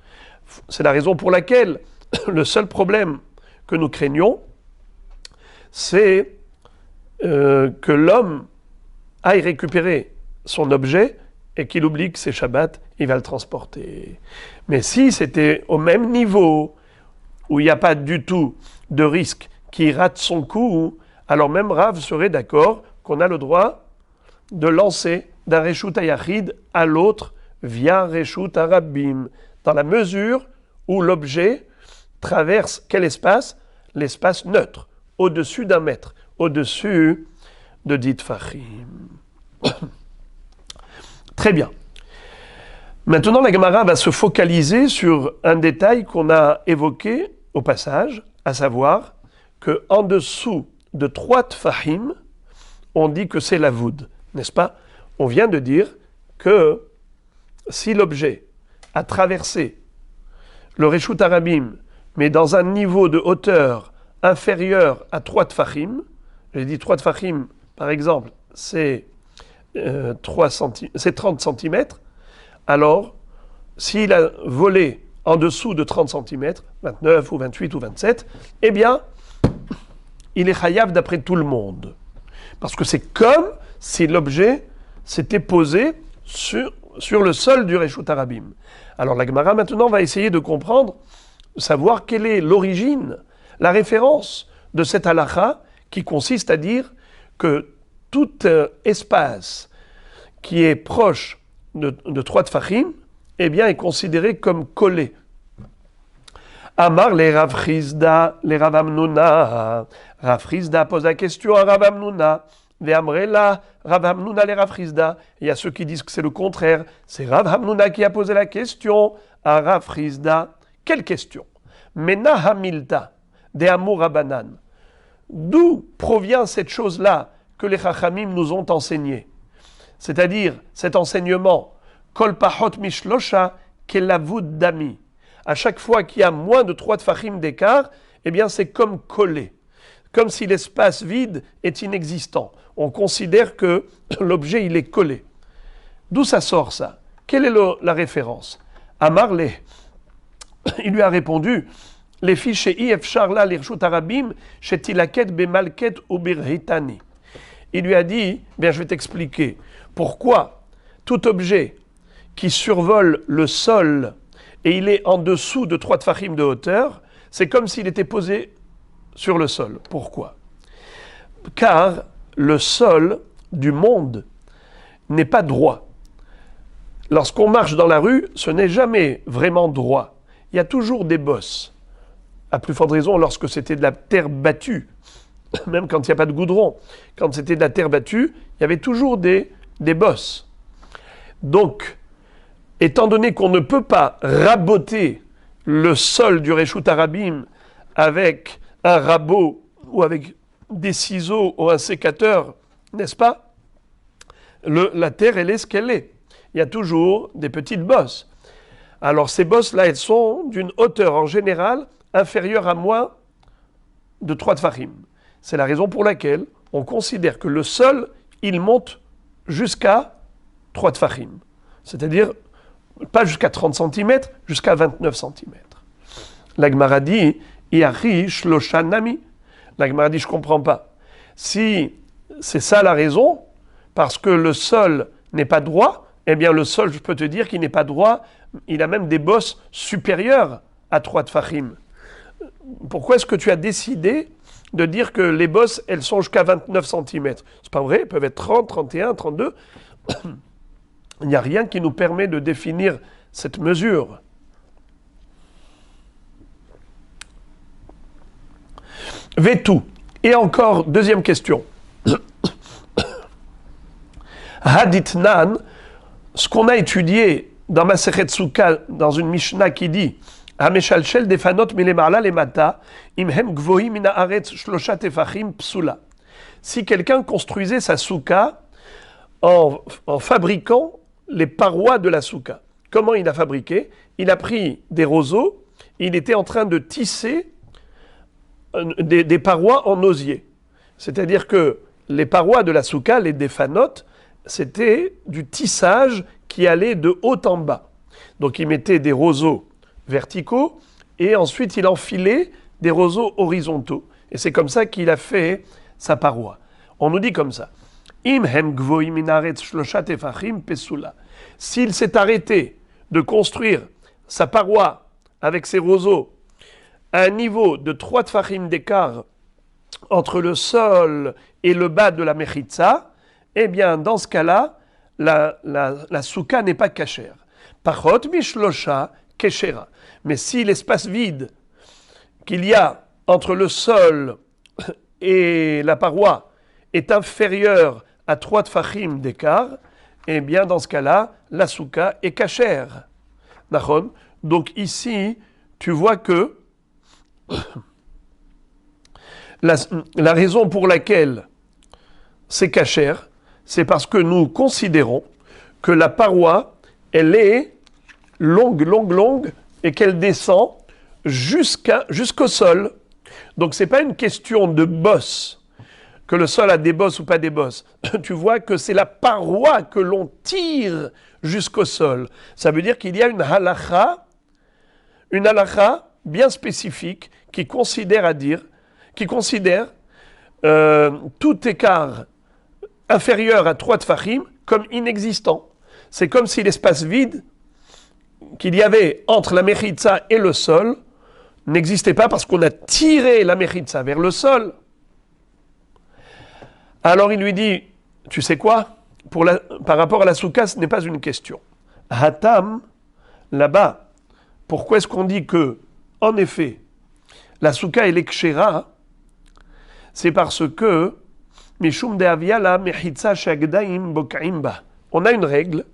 C'est la raison pour laquelle le seul problème que nous craignons, c'est que l'homme aille récupérer son objet et qu'il oublie que c'est Shabbat, il va le transporter. Mais si c'était au même niveau, où il n'y a pas du tout de risque qu'il rate son coup, alors même Rav serait d'accord qu'on a le droit de lancer d'un Reshut HaYachid à l'autre via Reshut HaRabim, dans la mesure où l'objet traverse quel espace? L'espace neutre, au-dessus d'un mètre, au-dessus de 10 tfachim. Très bien. Maintenant, la Gemara va se focaliser sur un détail qu'on a évoqué au passage, à savoir qu'en dessous de 3 tfachim, on dit que c'est la voûte. N'est-ce pas? On vient de dire que si l'objet a traversé le Reshut HaRabim, mais dans un niveau de hauteur inférieur à 3 tfachim, j'ai dit 3 tfachim, par exemple, c'est 30 cm, alors s'il a volé en dessous de 30 cm, 29 ou 28 ou 27, eh bien, il est chayav d'après tout le monde. Parce que c'est comme si l'objet s'était posé sur le sol du Reshut HaRabim. Alors la Gemara maintenant va essayer de comprendre, savoir quelle est l'origine, la référence de cette halakha qui consiste à dire que tout espace qui est proche de 3 tfachim, eh bien est considéré comme collé. Amar les Rav Chizda, les Rav Hamnuna. Rav Chizda pose la question à Rav Hamnuna. Ve'amrela, Rav Hamnuna les Rav Chizda. Il y a ceux qui disent que c'est le contraire. C'est Rav Hamnuna qui a posé la question à Rav Chizda. Quelle question? Mena hamilta de Amur Rabanan. D'où provient cette chose-là que les Chachamim nous ont enseignée? C'est-à-dire cet enseignement Kol pachot mishlosha kelavud dami. À chaque fois qu'il y a moins de 3 tfachim d'écart, eh bien c'est comme collé. Comme si l'espace vide est inexistant. On considère que l'objet, il est collé. D'où ça sort ça? Quelle est la référence? Amarle, il lui a répondu, les fiches chez Ifsharla l'Irshut HaRabim, chez Tilaket Bemalket ou Birhitani. Il lui a dit, bien je vais t'expliquer, pourquoi tout objet qui survole le sol et il est en dessous de 3 tfachim de hauteur, c'est comme s'il était posé sur le sol. Pourquoi? Car le sol du monde n'est pas droit. Lorsqu'on marche dans la rue, ce n'est jamais vraiment droit. Il y a toujours des bosses. À plus forte raison lorsque c'était de la terre battue, même quand il n'y a pas de goudron. Quand c'était de la terre battue, il y avait toujours des bosses. Donc, étant donné qu'on ne peut pas raboter le sol du Reshut Harabim avec un rabot ou avec des ciseaux ou un sécateur, n'est-ce pas? La terre, elle est ce qu'elle est. Il y a toujours des petites bosses. Alors ces bosses-là, elles sont d'une hauteur en général inférieure à moins de 3 tfachim. C'est la raison pour laquelle on considère que le sol, il monte jusqu'à 3 tfachim. C'est-à-dire, pas jusqu'à 30 cm, jusqu'à 29 cm. La Gemara dit, Iachi shlosha nami. La Gemara dit, je ne comprends pas. Si c'est ça la raison, parce que le sol n'est pas droit, eh bien le sol, je peux te dire qu'il n'est pas droit, il a même des bosses supérieures à 3 tfachim. Pourquoi est-ce que tu as décidé de dire que les bosses, elles sont jusqu'à 29 cm? C'est pas vrai, elles peuvent être 30, 31, 32. Il n'y a rien qui nous permet de définir cette mesure. Vetou. Et encore, deuxième question. Haditnan, ce qu'on a étudié dans Masechet Souka, dans une Mishnah qui dit Hameshalshel defanot milemarla lemata, imhem gvohi mina aretz shlosha tefachim psula. Si quelqu'un construisait sa souka en fabriquant les parois de la souka, comment il a fabriqué? Il a pris des roseaux, il était en train de tisser des parois en osier. C'est-à-dire que les parois de la souka, les défanotes, c'était du tissage qui allait de haut en bas. Donc il mettait des roseaux verticaux et ensuite il enfilait des roseaux horizontaux. Et c'est comme ça qu'il a fait sa paroi. On nous dit comme ça. S'il s'est arrêté de construire sa paroi avec ses roseaux à un niveau de 3 tfachim d'écart entre le sol et le bas de la mechitza, eh bien, dans ce cas-là, la souka n'est pas cachère. Pachot mishlosha keshera. Mais si l'espace vide qu'il y a entre le sol et la paroi est inférieur à 3 tfachim d'écart, eh bien, dans ce cas-là, la souka est cachère. Nachon. Donc ici, tu vois que la raison pour laquelle c'est cachère, c'est parce que nous considérons que la paroi, elle est longue, et qu'elle descend jusqu'au sol. Donc ce n'est pas une question de bosse, que le sol a des bosses ou pas des bosses. Tu vois que c'est la paroi que l'on tire jusqu'au sol. Ça veut dire qu'il y a une halakha bien spécifique qui considère tout écart inférieur à 3 tfachim comme inexistant. C'est comme si l'espace vide qu'il y avait entre la mechitza et le sol n'existait pas parce qu'on a tiré la mechitza vers le sol. Alors il lui dit, tu sais quoi? Par rapport à la souka, ce n'est pas une question. Hatam, là-bas, pourquoi est-ce qu'on dit que, en effet, la souka est l'ekshera? C'est parce que Mishum de aviala mechitza shagdaim bokaimba. On a une règle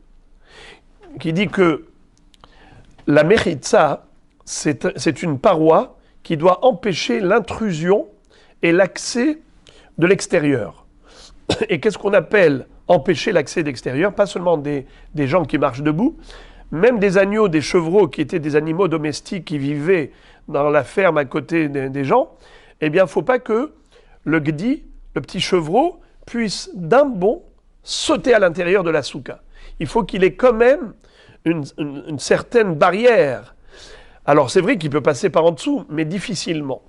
qui dit que la mechitza, c'est une paroi qui doit empêcher l'intrusion et l'accès de l'extérieur. Et qu'est-ce qu'on appelle empêcher l'accès d'extérieur? Pas seulement des gens qui marchent debout, même des agneaux, des chevreaux qui étaient des animaux domestiques qui vivaient dans la ferme à côté des gens. Eh bien, il ne faut pas que le gdi, le petit chevreau, puisse d'un bond sauter à l'intérieur de la souka. Il faut qu'il ait quand même une certaine barrière. Alors c'est vrai qu'il peut passer par en dessous, mais difficilement.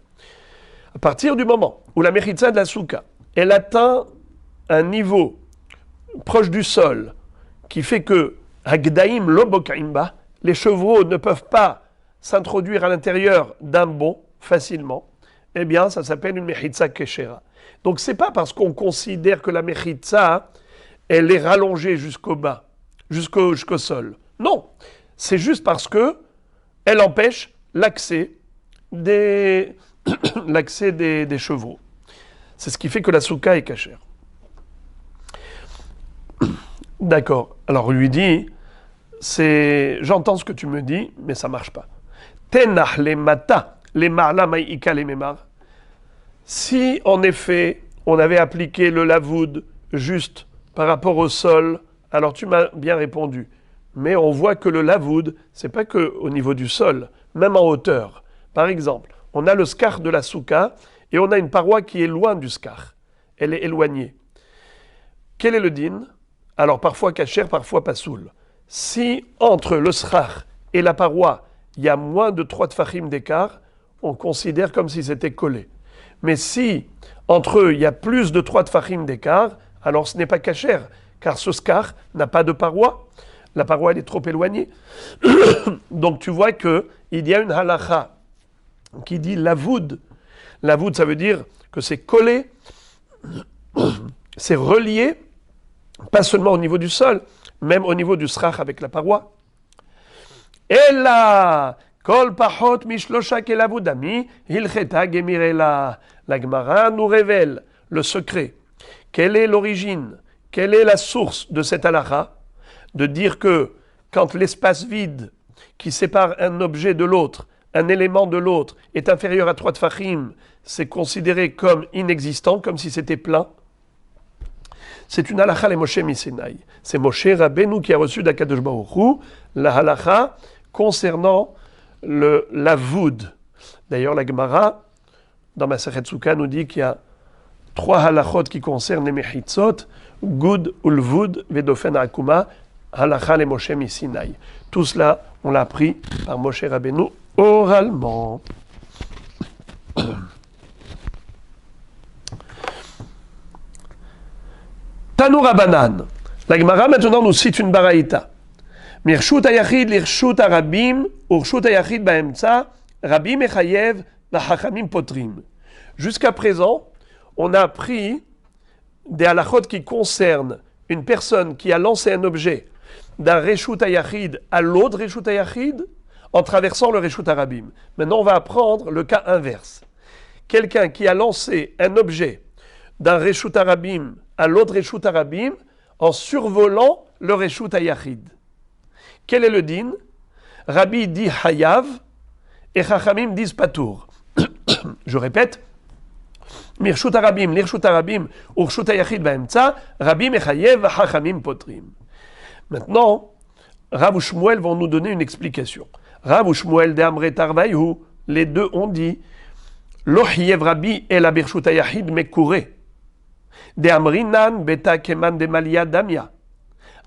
À partir du moment où la mechitza de la souka, elle atteint un niveau proche du sol, qui fait que hagdaim lo bokaimba, les chevreaux ne peuvent pas s'introduire à l'intérieur d'un bond facilement, eh bien ça s'appelle une mechitza keshera. Donc c'est pas parce qu'on considère que la mechitza, elle est rallongée jusqu'au bas, jusqu'au sol. Non, c'est juste parce que elle empêche l'accès des chevreaux. C'est ce qui fait que la souka est cachère. D'accord. Alors lui dit, j'entends ce que tu me dis, mais ça marche pas. Tenach le mata, les marla maïka les mémar. Si en effet on avait appliqué le lavoud juste par rapport au sol, alors tu m'as bien répondu. Mais on voit que le lavoud, c'est pas que au niveau du sol, même en hauteur. Par exemple, on a le skar de la souka et on a une paroi qui est loin du skar. Elle est éloignée. Quel est le din? Alors parfois kasher, parfois pasoul. Si entre le skar et la paroi, il y a moins de 3 tfachim d'écart, on considère comme si c'était collé. Mais si entre eux, il y a plus de 3 tfachim d'écart, alors ce n'est pas kasher, car ce skar n'a pas de paroi. La paroi, elle est trop éloignée. Donc tu vois qu'il y a une halakha qui dit lavoud. Lavoud, ça veut dire que c'est collé, c'est relié, pas seulement au niveau du sol, même au niveau du srach avec la paroi. Et là, kol pachot mishlosha kelavudami, hilcheta gemirela. La Gemara nous révèle le secret. Quelle est l'origine? Quelle est la source de cette halakha? De dire que quand l'espace vide qui sépare un objet de l'autre, un élément de l'autre, est inférieur à 3 tfachim, c'est considéré comme inexistant, comme si c'était plein. C'est une halakha les Moshe Misinaï. C'est Moshe Rabbeinu qui a reçu d'Akadosh Baruch Hu la halakha concernant le lavoud. D'ailleurs, la Gemara, dans Masechet Souka, nous dit qu'il y a 3 halachot qui concernent les mechitzot, Gud, Ulvud, Vedofen Akuma, halakha les Moshe Misinaï. Tout cela, on l'a appris par Moshe Rabbeinu oralement. Tanu Rabanan. La Gemara maintenant nous cite une baraïta. Mirshut ayachid lirshut arabim, urshut ayachid baemtsa, rabim echayev, vachachamim potrim. Jusqu'à présent, on a appris des halachot qui concernent une personne qui a lancé un objet d'un reshut ayachid à l'autre reshut ayachid en traversant le reshut arabim. Maintenant, on va apprendre le cas inverse. Quelqu'un qui a lancé un objet d'un reshut arabim à l'autre reshut arabim en survolant le reshut ayachid. Quel est le din? Rabbi dit hayav et chachamim disent patour. Je répète. Mirshut arabim, lirshut arabim, urshut ayachid baemtsa, rabbi mechayev, chachamim potrim. Maintenant, Rav ou Shmuel vont nous donner une explication. Rav ou Shmuel de Amre Tarvaïhu, les deux ont dit Lo hiyev rabbi el abirshut ayachid mekure. De Amrinan beta keman de malia damia.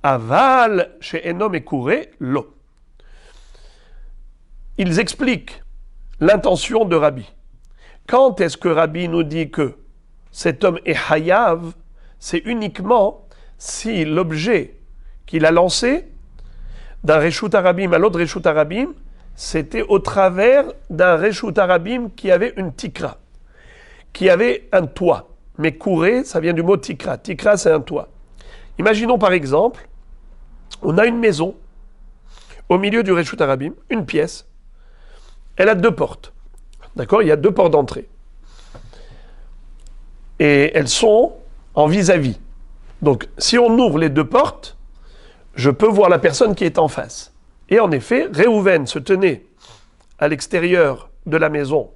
Aval she'eno mekure lo. Ils expliquent l'intention de Rabbi. Quand est-ce que Rabbi nous dit que cet homme est hayav? C'est uniquement si l'objet qu'il a lancé d'un reshut arabim à l'autre reshut arabim, c'était au travers d'un reshut arabim qui avait une tikra, qui avait un toit. Mais kouré, ça vient du mot tikra. Tikra, c'est un toit. Imaginons par exemple, on a une maison au milieu du reshut arabim, une pièce. Elle a 2 portes. D'accord? Il y a 2 portes d'entrée. Et elles sont en vis-à-vis. Donc, si on ouvre les 2 portes, je peux voir la personne qui est en face. Et en effet, Réhouven se tenait à l'extérieur de la maison,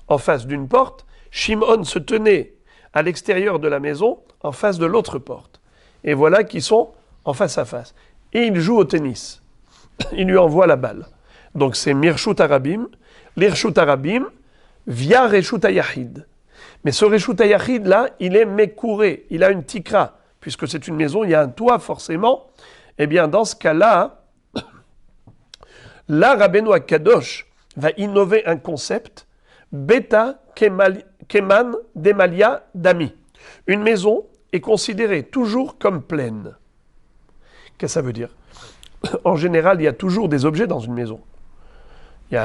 en face d'une porte. Shimon se tenait à l'extérieur de la maison, en face de l'autre porte. Et voilà qu'ils sont en face à face. Et ils jouent au tennis. Il lui envoie la balle. Donc, c'est Mirshut Arabim, l'Irshut Arabim, via Reshut Ayachid. Mais ce Reshut Ayachid là, il est mekouré, il a une tikra, puisque c'est une maison, il y a un toit forcément. Eh bien, dans ce cas-là, là, Rabbeinu Akadosh va innover un concept, Beta Keman Demalia Dami. Une maison est considérée toujours comme pleine. Qu'est-ce que ça veut dire? En général, il y a toujours des objets dans une maison. Il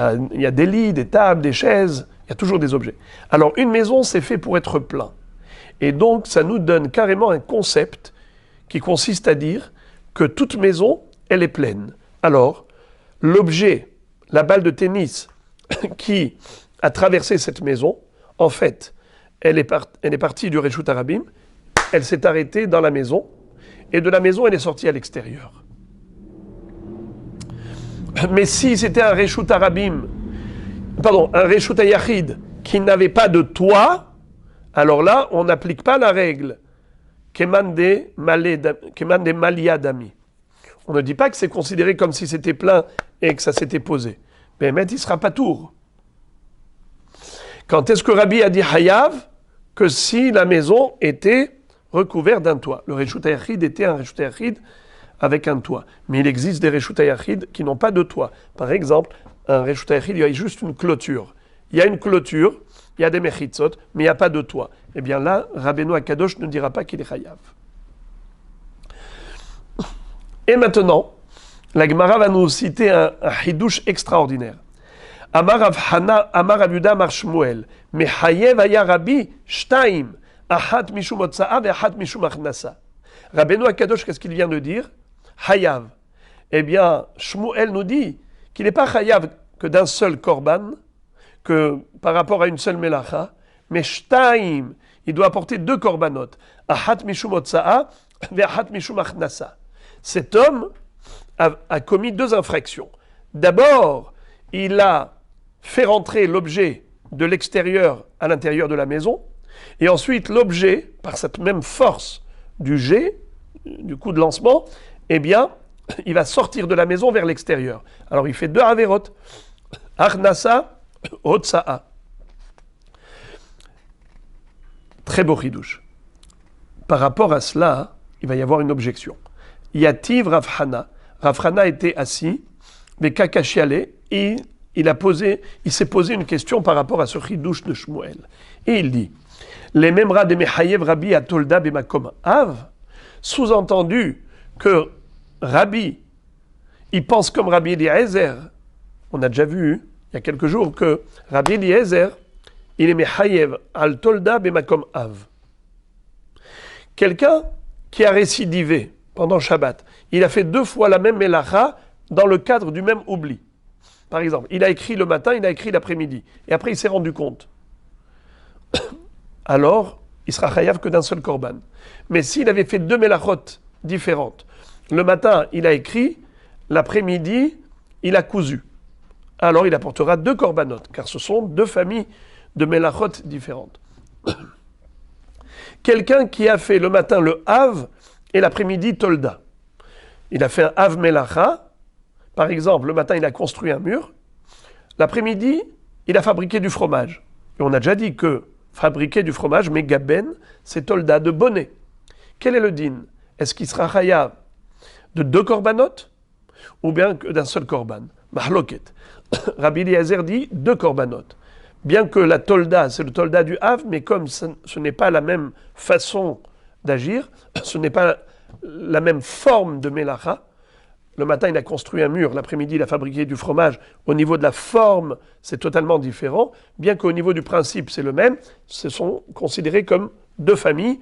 y a des lits, des tables, des chaises, il y a toujours des objets. Alors, une maison, c'est fait pour être plein. Et donc, ça nous donne carrément un concept qui consiste à dire que toute maison, elle est pleine. Alors, l'objet, la balle de tennis qui a traversé cette maison, en fait, elle est partie du Reshut Arabim, elle s'est arrêtée dans la maison, et de la maison, elle est sortie à l'extérieur. Mais si c'était un Reshut Arabim, un Reshut Yachid qui n'avait pas de toit, alors là, on n'applique pas la règle Keman de Maliadami. On ne dit pas que c'est considéré comme si c'était plein et que ça s'était posé. Mais il ne sera pas tour. Quand est-ce que Rabbi a dit Hayav? Que si la maison était recouverte d'un toit. Le Reshut Yachid était un Reshut Yachid avec un toit. Mais il existe des Reshut Yachid qui n'ont pas de toit. Par exemple, un Reshut Yachid, il y a juste une clôture. Il y a une clôture, il y a des mechitzot, mais il n'y a pas de toit. Eh bien là, Rabbeinu Akadosh ne dira pas qu'il est Hayav. Et maintenant, la Gemara va nous citer un hidouche extraordinaire. Amar Rav Hana, Amar Rav Yuda, Amar Shmuel, Mechayev aya Rabbi Shtaim, Achat mishum hotza'a ve achat mishum achnasa. Rabbeinu Akadosh, qu'est-ce qu'il vient de dire? Hayav. Eh bien, Shmuel nous dit qu'il n'est pas Hayav que d'un seul korban, que par rapport à une seule melacha, mais Shtaim, il doit apporter 2 korbanot. Achat mishum hotza'a ve achat mishum achnasa. Cet homme a commis 2 infractions. D'abord, il a fait rentrer l'objet de l'extérieur à l'intérieur de la maison, et ensuite l'objet, par cette même force du jet, du coup de lancement, eh bien, il va sortir de la maison vers l'extérieur. Alors il fait 2 averot. Achnasa, hotsa'a. Très beau chidouche. Par rapport à cela, il va y avoir une objection. Yativ Rav Hana. Rav Hana était assis, mais Kakachialé, et il s'est posé une question par rapport à ce chidouche de Shmuel. Et il dit, les memra de Mechayev Rabbi Atolda Bemakom Av, sous-entendu que Rabbi, il pense comme Rabbi Eliezer. On a déjà vu, il y a quelques jours, que Rabbi Eliezer, il est Mechayev al Tolda Bemakom Av. Quelqu'un qui a récidivé pendant Shabbat, il a fait 2 fois la même melacha dans le cadre du même oubli. Par exemple, il a écrit le matin, il a écrit l'après-midi, et après il s'est rendu compte. Alors, il sera chayav que d'un seul korban. Mais s'il avait fait 2 melachot différentes, le matin il a écrit, l'après-midi il a cousu, alors il apportera 2 korbanot, car ce sont 2 familles de melachot différentes. Quelqu'un qui a fait le matin le Hav et l'après-midi Tolda. Il a fait un Hav Melacha. Par exemple, le matin, il a construit un mur. L'après-midi, il a fabriqué du fromage. Et on a déjà dit que fabriquer du fromage, Megaben, c'est Tolda de bonnet. Quel est le din? Est-ce qu'il sera chayav de 2 korbanot ou bien d'un seul korban? Mahloket. Rabbi Eliezer dit 2 korbanot. Bien que la Tolda, c'est le Tolda du Hav, mais comme ce n'est pas la même façon d'agir, ce n'est pas la même forme de Melacha. Le matin, il a construit un mur, l'après-midi, il a fabriqué du fromage. Au niveau de la forme, c'est totalement différent. Bien qu'au niveau du principe, c'est le même, ce sont considérés comme 2 familles,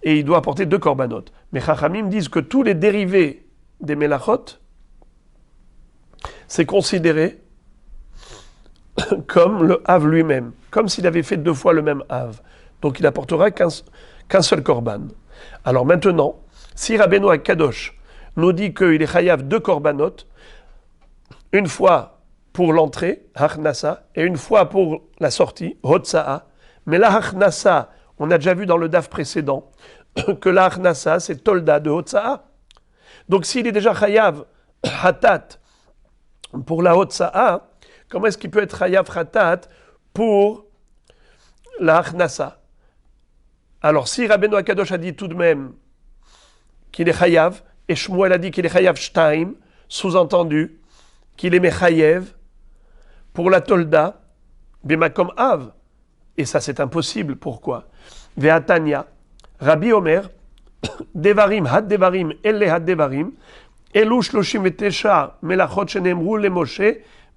et il doit apporter 2 korbanot. Mais Chachamim disent que tous les dérivés des Melachot, c'est considéré comme le Hav lui-même, comme s'il avait fait 2 fois le même Hav. Donc il n'apportera qu'un seul korban. Alors maintenant, si Rabbeinu Akadosh nous dit qu'il est chayav 2 korbanot, une fois pour l'entrée, Hachnasa, et une fois pour la sortie, Hotsa'a. Mais la Hachnasa, on a déjà vu dans le daf précédent que la Hachnasa, c'est Tolda de Hotsa'a. Donc s'il est déjà chayav Hatat pour la Hotsa'a, comment est-ce qu'il peut être chayav Hatat pour la Hachnasa? Alors si Rabbeinu Akadosh a dit tout de même qu'il est chayav, et Shmuel a dit qu'il est chayav shtaim, sous-entendu qu'il est mechayev pour la tolda, bemakom av. Et ça c'est impossible, pourquoi? Ve'atanya, Rabbi Omer, devarim had devarim, elle had devarim, elu shloshim vetesha melachot shenemru le Moshe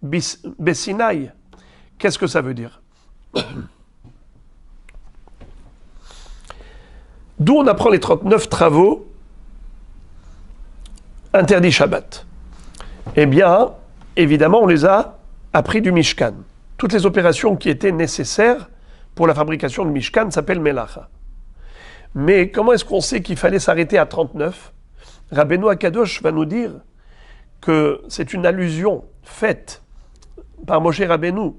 besinaï. Qu'est-ce que ça veut dire? D'où on apprend les 39 travaux interdit Shabbat. Eh bien, évidemment, on les a appris du Mishkan. Toutes les opérations qui étaient nécessaires pour la fabrication du Mishkan s'appellent Melacha. Mais comment est-ce qu'on sait qu'il fallait s'arrêter à 39? Rabbeinu Akadosh va nous dire que c'est une allusion faite par Moshe Rabbeinu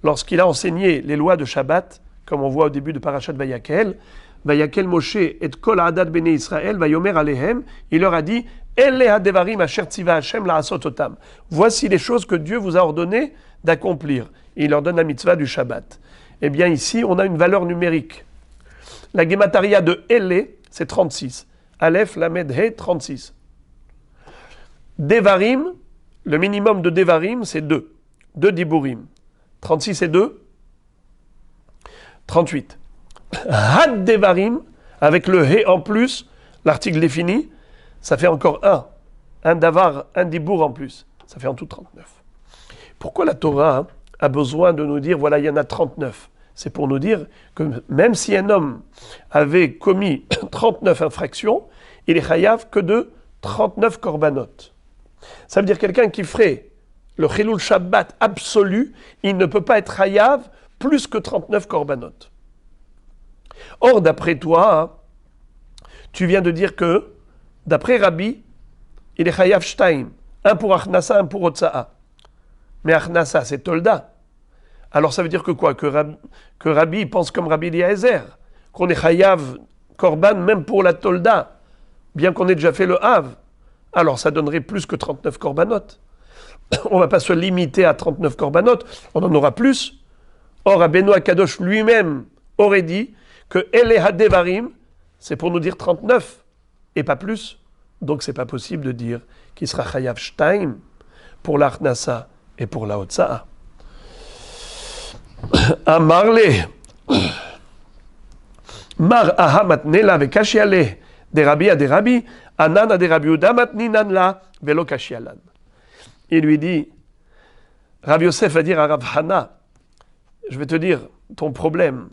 lorsqu'il a enseigné les lois de Shabbat, comme on voit au début de Parashat Vayakel. Vayakel Moshe et kol ha'adat bnei Israël vayomer alehem. Il leur a dit Elle hadevarim asher tziva Hashem la'asot otam. Voici les choses que Dieu vous a ordonné d'accomplir. Et il leur donne la mitzvah du Shabbat. Eh bien ici, on a une valeur numérique. La Gemataria de Elle, c'est 36. Aleph, Lamed, He, 36. Devarim, le minimum de Devarim, c'est 2. 2 Diburim. 36 et 2, 38. Had Devarim, avec le He en plus, l'article défini, ça fait encore 1. Un Davar, un Dibur en plus. Ça fait en tout 39. Pourquoi la Torah a besoin de nous dire, voilà, il y en a 39? C'est pour nous dire que même si un homme avait commis 39 infractions, il est chayav que de 39 korbanot. Ça veut dire quelqu'un qui ferait le chilul Shabbat absolu, il ne peut pas être chayav plus que 39 korbanot. Or, d'après toi, tu viens de dire que, d'après Rabbi, il est chayav shtaim, un pour Achnasa, un pour Otsa'a. Mais Achnasa, c'est Tolda. Alors ça veut dire que quoi? Que Rabbi pense comme Rabbi Eliezer, qu'on est chayav korban même pour la Tolda, bien qu'on ait déjà fait le Hav. Alors ça donnerait plus que 39 korbanot. On ne va pas se limiter à 39 korbanot, on en aura plus. Or, Rabbeinu Akadosh lui-même aurait dit que Ele Hadevarim, c'est pour nous dire 39 et pas plus. Donc c'est pas possible de dire qu'il sera chayav shtaim pour l'Achnasa et pour la Otsa'a. Amarle Mar aha matnela vekashiale de Rabbi a de Rabbi anan a de Rabbi Yehuda matninan la velo kashialan. Il lui dit, Rabbi Yosef va dire à Rav Hana, je vais te dire, ton problème,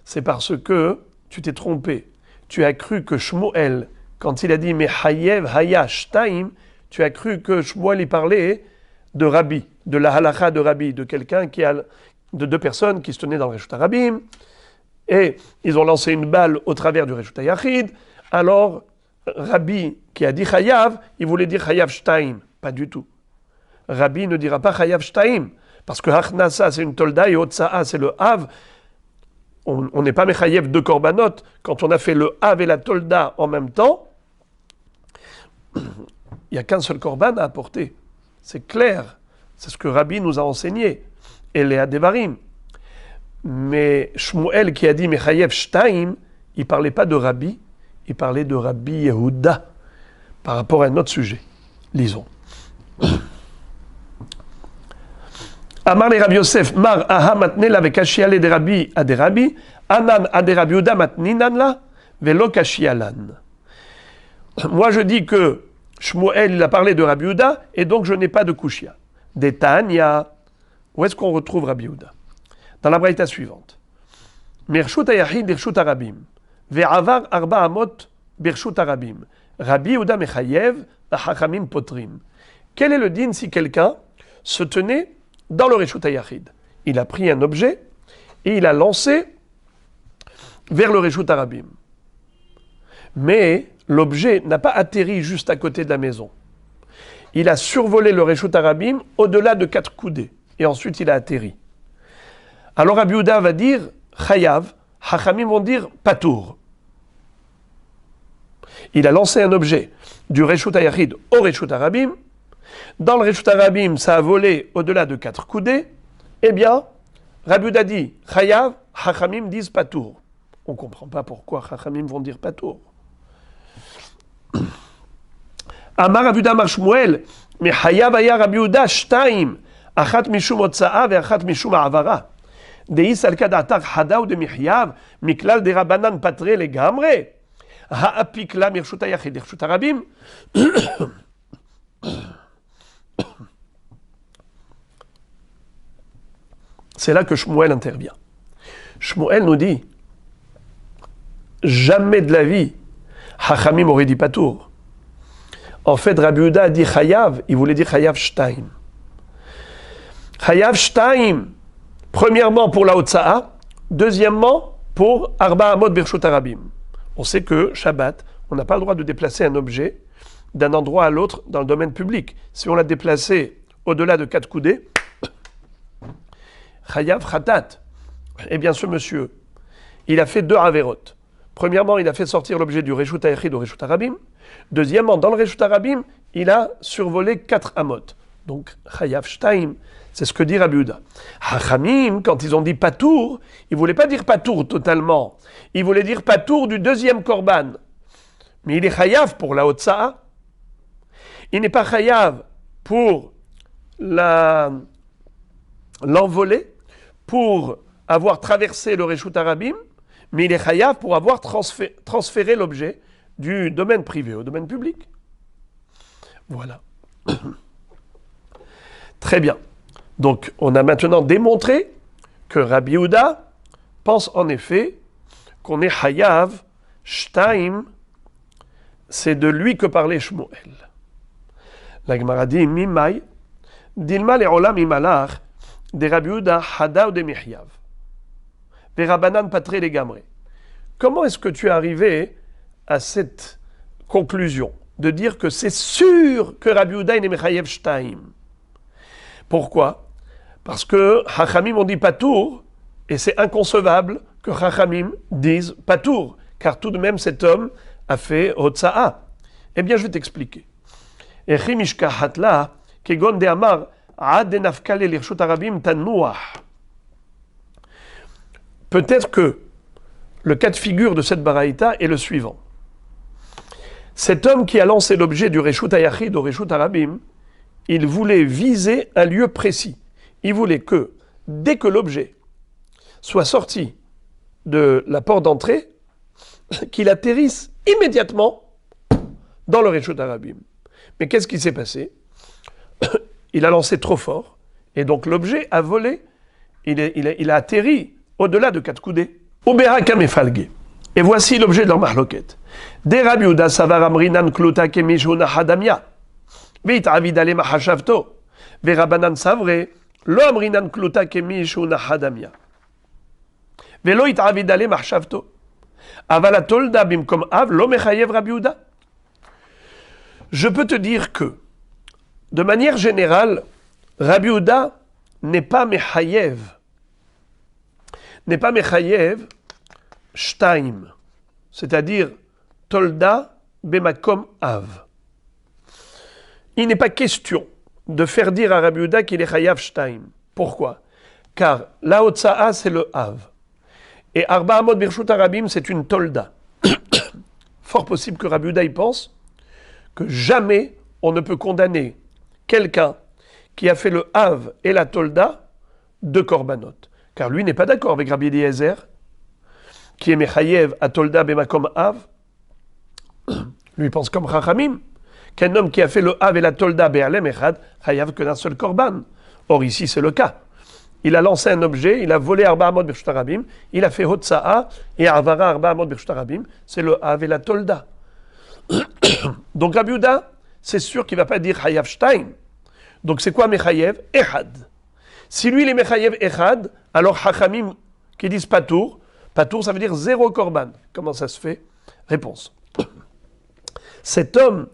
c'est parce que tu t'es trompé. Tu as cru que Shmuel, quand il a dit Mehayev Haya Shtaim, tu as cru que Shmuel y parlait de Rabbi, de la halakha de Rabbi, de quelqu'un qui a, de 2 personnes qui se tenaient dans le Reshut HaRabim, et ils ont lancé une balle au travers du Reshut HaYachid. Alors, Rabbi qui a dit Chayav, il voulait dire Chayav Shtaim. Pas du tout. Rabbi ne dira pas Chayav Shtaim, parce que Achnasa c'est une Tolda et Otsa'a c'est le Hav. On n'est pas Mechayev de Korbanot. Quand on a fait le Hav et la Tolda en même temps, il n'y a qu'un seul Korban à apporter. C'est clair. C'est ce que Rabbi nous a enseigné. Et les Hadevarim. Mais Shmuel qui a dit Mechayev Shtaim, il ne parlait pas de Rabbi, il parlait de Rabbi Yehuda par rapport à un autre sujet. Lisons. Amar le Rabbi Yosef, Mar aha matnela vekashiale de Rabbi a de Rabbi, anan a de Rabbi Yehuda matninan la, velo kashialan. Moi je dis que Shmuel il a parlé de Rabbi Yehuda et donc je n'ai pas de kushia. De Tanya, où est-ce qu'on retrouve Rabbi Yehuda? Dans la braïta suivante. Mershut hayachid birshut harabim, ve'avar arba amot birshut harabim. Rabbi Yehuda mechayev, hachamim potrim. Quel est le din si quelqu'un se tenait dans le Reshut HaYachid? Il a pris un objet et il a lancé vers le Reshut HaRabim. Mais l'objet n'a pas atterri juste à côté de la maison. Il a survolé le Reshut HaRabim au-delà de 4 coudées. Et ensuite il a atterri. Alors Rabbi Yehuda va dire Chayav, Hachamim vont dire Patour. Il a lancé un objet du Reshut HaYachid au Reshut HaRabim. Dans le Reshut HaRabim, ça a volé au-delà de 4 coudées. Eh bien, Rabbi Yehuda dit Chayav, Hachamim disent Patour. On ne comprend pas pourquoi Hachamim vont dire Patour. Amar Rabbi Yehuda Amar Shmuel, mais Chayav aya Rabbi Yehuda Shtaim, Achat mishum Otsa'a ve Achat mishum Avara. Deis al kadatar Hada ou de Michyav, Miklal de Rabanan Patre le Gamre. Ha'apik la Mirshut HaYachid, Reshut HaRabim. C'est là que Shmuel intervient. Shmuel nous dit jamais de la vie Hachamim aurait dit Patour. En fait, Rabbi Yehuda a dit Chayav, il voulait dire Chayav Shtaim. Chayav Shtaim, premièrement pour la Otsa'a, deuxièmement pour Arba Amot Birshut HaRabim. On sait que Shabbat, on n'a pas le droit de déplacer un objet d'un endroit à l'autre dans le domaine public. Si on l'a déplacé au-delà de 4 coudées, Chayav Khatat. Eh bien, ce monsieur, il a fait 2 Averot. Premièrement, il a fait sortir l'objet du Reshut HaYachid au Reshut HaRabim. Deuxièmement, dans le Reshut HaRabim, il a survolé 4 amot. Donc, Chayav Shtaim, c'est ce que dit Rabbi Yehuda. Hachamim, quand ils ont dit Patour, ils ne voulaient pas dire Patour totalement. Ils voulaient dire Patour du deuxième Korban. Mais il est Chayav pour la Hotza'a. Il n'est pas Chayav pour l'envoler, pour avoir traversé le Reshut HaRabim, mais il est chayav pour avoir transféré l'objet du domaine privé au domaine public. Voilà. Très bien. Donc, on a maintenant démontré que Rabbi Yehuda pense en effet qu'on est chayav, shtaim, c'est de lui que parlait Shmuel. La Gemara dit, Mimai, Dilma le'olam imalach, de Rabbi Yehuda hada ou de Mihyav. Verabanan patre les gamré. Comment est-ce que tu es arrivé à cette conclusion de dire que c'est sûr que Rabbi Yehuda est mechayev shtaim? Pourquoi? Parce que Chachamim ont dit patour et c'est inconcevable que Chachamim disent patour, car tout de même cet homme a fait hotza'a. Eh bien, je vais t'expliquer. Echi mishkahatla kegon de amar ad nafkale lirshut harabim tanuah. Peut-être que le cas de figure de cette baraïta est le suivant. Cet homme qui a lancé l'objet du Reshut HaYachid au Reshut HaRabim, il voulait viser un lieu précis. Il voulait que, dès que l'objet soit sorti de la porte d'entrée, qu'il atterrisse immédiatement dans le Reshut HaRabim. Mais qu'est-ce qui s'est passé? Il a lancé trop fort, et donc l'objet a volé, il a atterri au-delà de 4 coudées. Et voici l'objet de leur marloquette. Des Rabbi Yehuda savar amrinan kluta kemishuna hadamia. Veit avidale mahashavto. Ve Rabbanan savre lo amrinan kluta kemishuna hadamia. Ve lo it avidale mahashavto. Avala tolda bimkom av lo mechayev Rabbi Yehuda. Je peux te dire que, de manière générale, Rabbi Yehuda n'est pas mechayev. N'est pas mechayev shtaim, c'est-à-dire tolda bemakom av. Il n'est pas question de faire dire à Rabbi Yehuda qu'il est chayav shtaim. Pourquoi? Car la hotza'a c'est le av. Et arba amot birshut harabim c'est une tolda. Fort possible que Rabbi Yehuda y pense que jamais on ne peut condamner quelqu'un qui a fait le av et la tolda de korbanot. Car lui n'est pas d'accord avec Rabbi Eliezer, qui est mechayev à tolda bemakom av. Lui pense comme Chachamim, qu'un homme qui a fait le av et la tolda be'alem echad, chayav que d'un seul korban. Or ici c'est le cas. Il a lancé un objet, il a volé arba amot birshut harabim, il a fait hotza'a et avara arba amot birshut harabim, c'est le av et la tolda. Donc Rabbi Yehuda, c'est sûr qu'il ne va pas dire chayav shtaim. Donc c'est quoi mechayev? Echad. Si lui il est mechayev echad, alors Chachamim qui disent patour, patour ça veut dire 0 korban. Comment ça se fait? Réponse. Cet homme,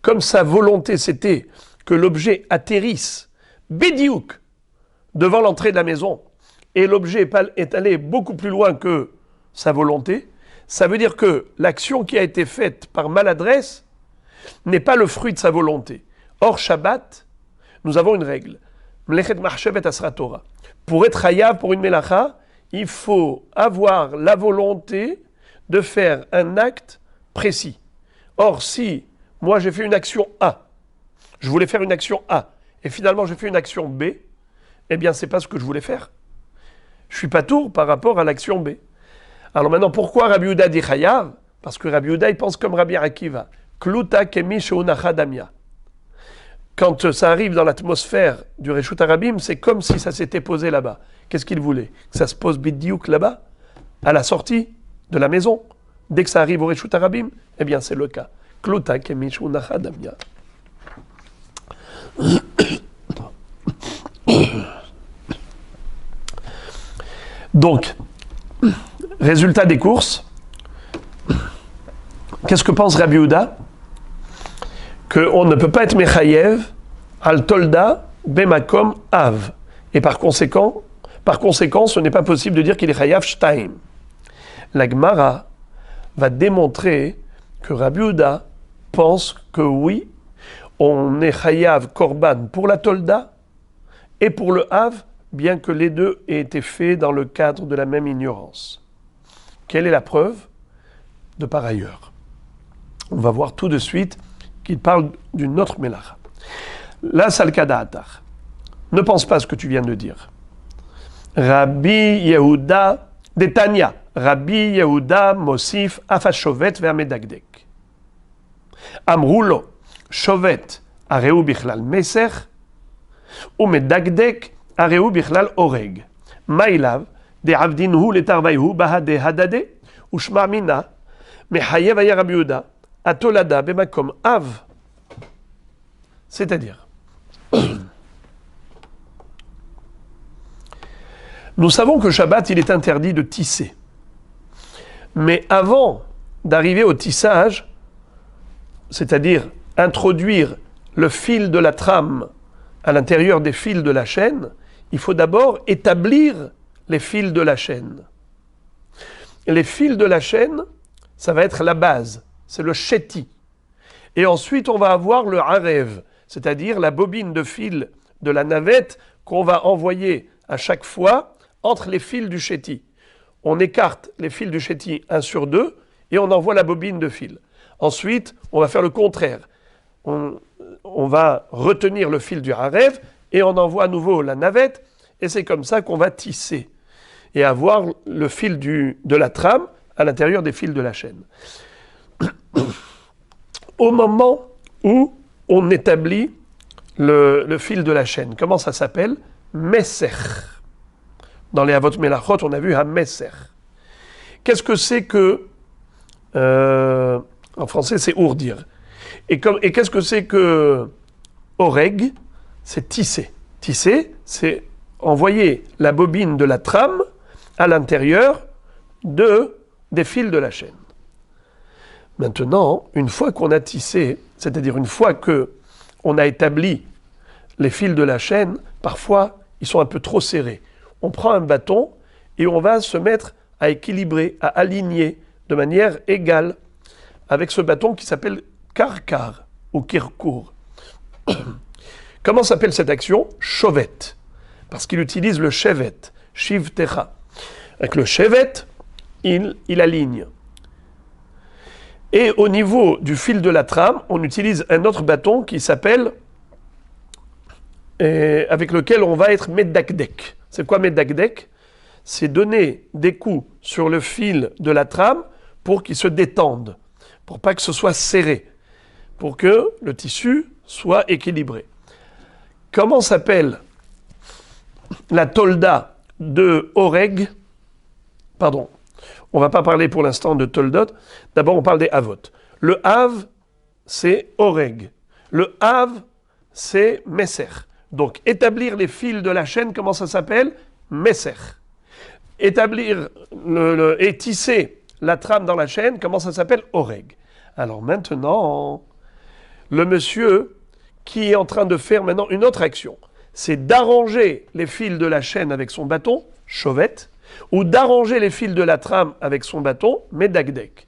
comme sa volonté c'était que l'objet atterrisse bédiouk devant l'entrée de la maison, et l'objet est allé beaucoup plus loin que sa volonté, ça veut dire que l'action qui a été faite par maladresse n'est pas le fruit de sa volonté. Or, Shabbat, nous avons une règle. Mlechet Mahshevet Asra Torah. Pour être chayav pour une melacha, il faut avoir la volonté de faire un acte précis. Or, si moi j'ai fait une action A, je voulais faire une action A, et finalement j'ai fait une action B, eh bien c'est pas ce que je voulais faire. Je suis pas tour par rapport à l'action B. Alors maintenant, pourquoi Rabbi Yehuda dit chayav? Parce que Rabbi Yehuda il pense comme Rabbi Akiva. Kluta kemi she'unacha damya. Quand ça arrive dans l'atmosphère du Reshut HaRabim, c'est comme si ça s'était posé là-bas. Qu'est-ce qu'il voulait? Que ça se pose bidiouk là-bas, à la sortie de la maison. Dès que ça arrive au Reshut HaRabim, eh bien c'est le cas. Kluta kemi she'unacha damya. Donc, résultat des courses, qu'est-ce que pense Rabbi Yehuda? qu'on ne peut pas être mechayev al tolda bemakom av. Et par conséquent, ce n'est pas possible de dire qu'il est chayav shtaim. La Gemara va démontrer que Rabbi Yehuda pense que oui, on est chayav korban pour la tolda et pour le av, bien que les deux aient été faits dans le cadre de la même ignorance. Quelle est la preuve de par ailleurs? On va voir tout de suite qu'il parle d'une autre mélacha. La salkada atar. Ne pense pas ce que tu viens de dire. Rabbi Yehuda Detania. Rabbi Yehuda Mosif Afashovet Vermedagdek. Amrulo Shovet Areu Bichlal Meser ou Medagdek Areu Bichlal Oreg. Mailav de Avdinhu Letarvaihu Bahade Hadade Ushma Mina Mehayev Aya Rabbi Yehuda Atolada Bemakom Av. C'est-à-dire, nous savons que Shabbat, il est interdit de tisser. Mais avant d'arriver au tissage, c'est-à-dire introduire le fil de la trame à l'intérieur des fils de la chaîne, il faut d'abord établir les fils de la chaîne. Et les fils de la chaîne, ça va être la base, c'est le chéti. Et ensuite, on va avoir le harev, c'est-à-dire la bobine de fil de la navette qu'on va envoyer à chaque fois entre les fils du chéti. On écarte les fils du chéti 1 sur 2 et on envoie la bobine de fil. Ensuite, on va faire le contraire. On va retenir le fil du harev et on envoie à nouveau la navette et c'est comme ça qu'on va tisser et avoir le fil de la trame à l'intérieur des fils de la chaîne. Au moment où on établit le fil de la chaîne, comment ça s'appelle? Messer. Dans les Avot Melachot, on a vu un messer. Qu'est-ce que c'est que... en français, c'est ourdir. Et qu'est-ce que c'est que oreg? C'est tisser. Tisser, c'est envoyer la bobine de la trame à l'intérieur des fils de la chaîne. Maintenant, une fois qu'on a tissé, c'est-à-dire une fois qu'on a établi les fils de la chaîne, parfois, ils sont un peu trop serrés. On prend un bâton et on va se mettre à équilibrer, à aligner de manière égale avec ce bâton qui s'appelle karkar ou kirkour. Comment s'appelle cette action? Chovet. Parce qu'il utilise le chevet, shiv techa. Avec le chevet, il aligne. Et au niveau du fil de la trame, on utilise un autre bâton qui s'appelle, avec lequel on va être medakdek. C'est quoi medakdek? C'est donner des coups sur le fil de la trame pour qu'il se détende, pour pas que ce soit serré, pour que le tissu soit équilibré. Comment s'appelle la tolda de Oreg? Pardon, on ne va pas parler pour l'instant de toldot. D'abord, on parle des avot. Le av, c'est Oreg. Le av, c'est Messer. Donc, établir les fils de la chaîne, comment ça s'appelle? Messer. Établir et tisser la trame dans la chaîne, comment ça s'appelle? Oreg. Alors maintenant, le monsieur qui est en train de faire maintenant une autre action, c'est d'arranger les fils de la chaîne avec son bâton, chauvette, ou d'arranger les fils de la trame avec son bâton, medagdek.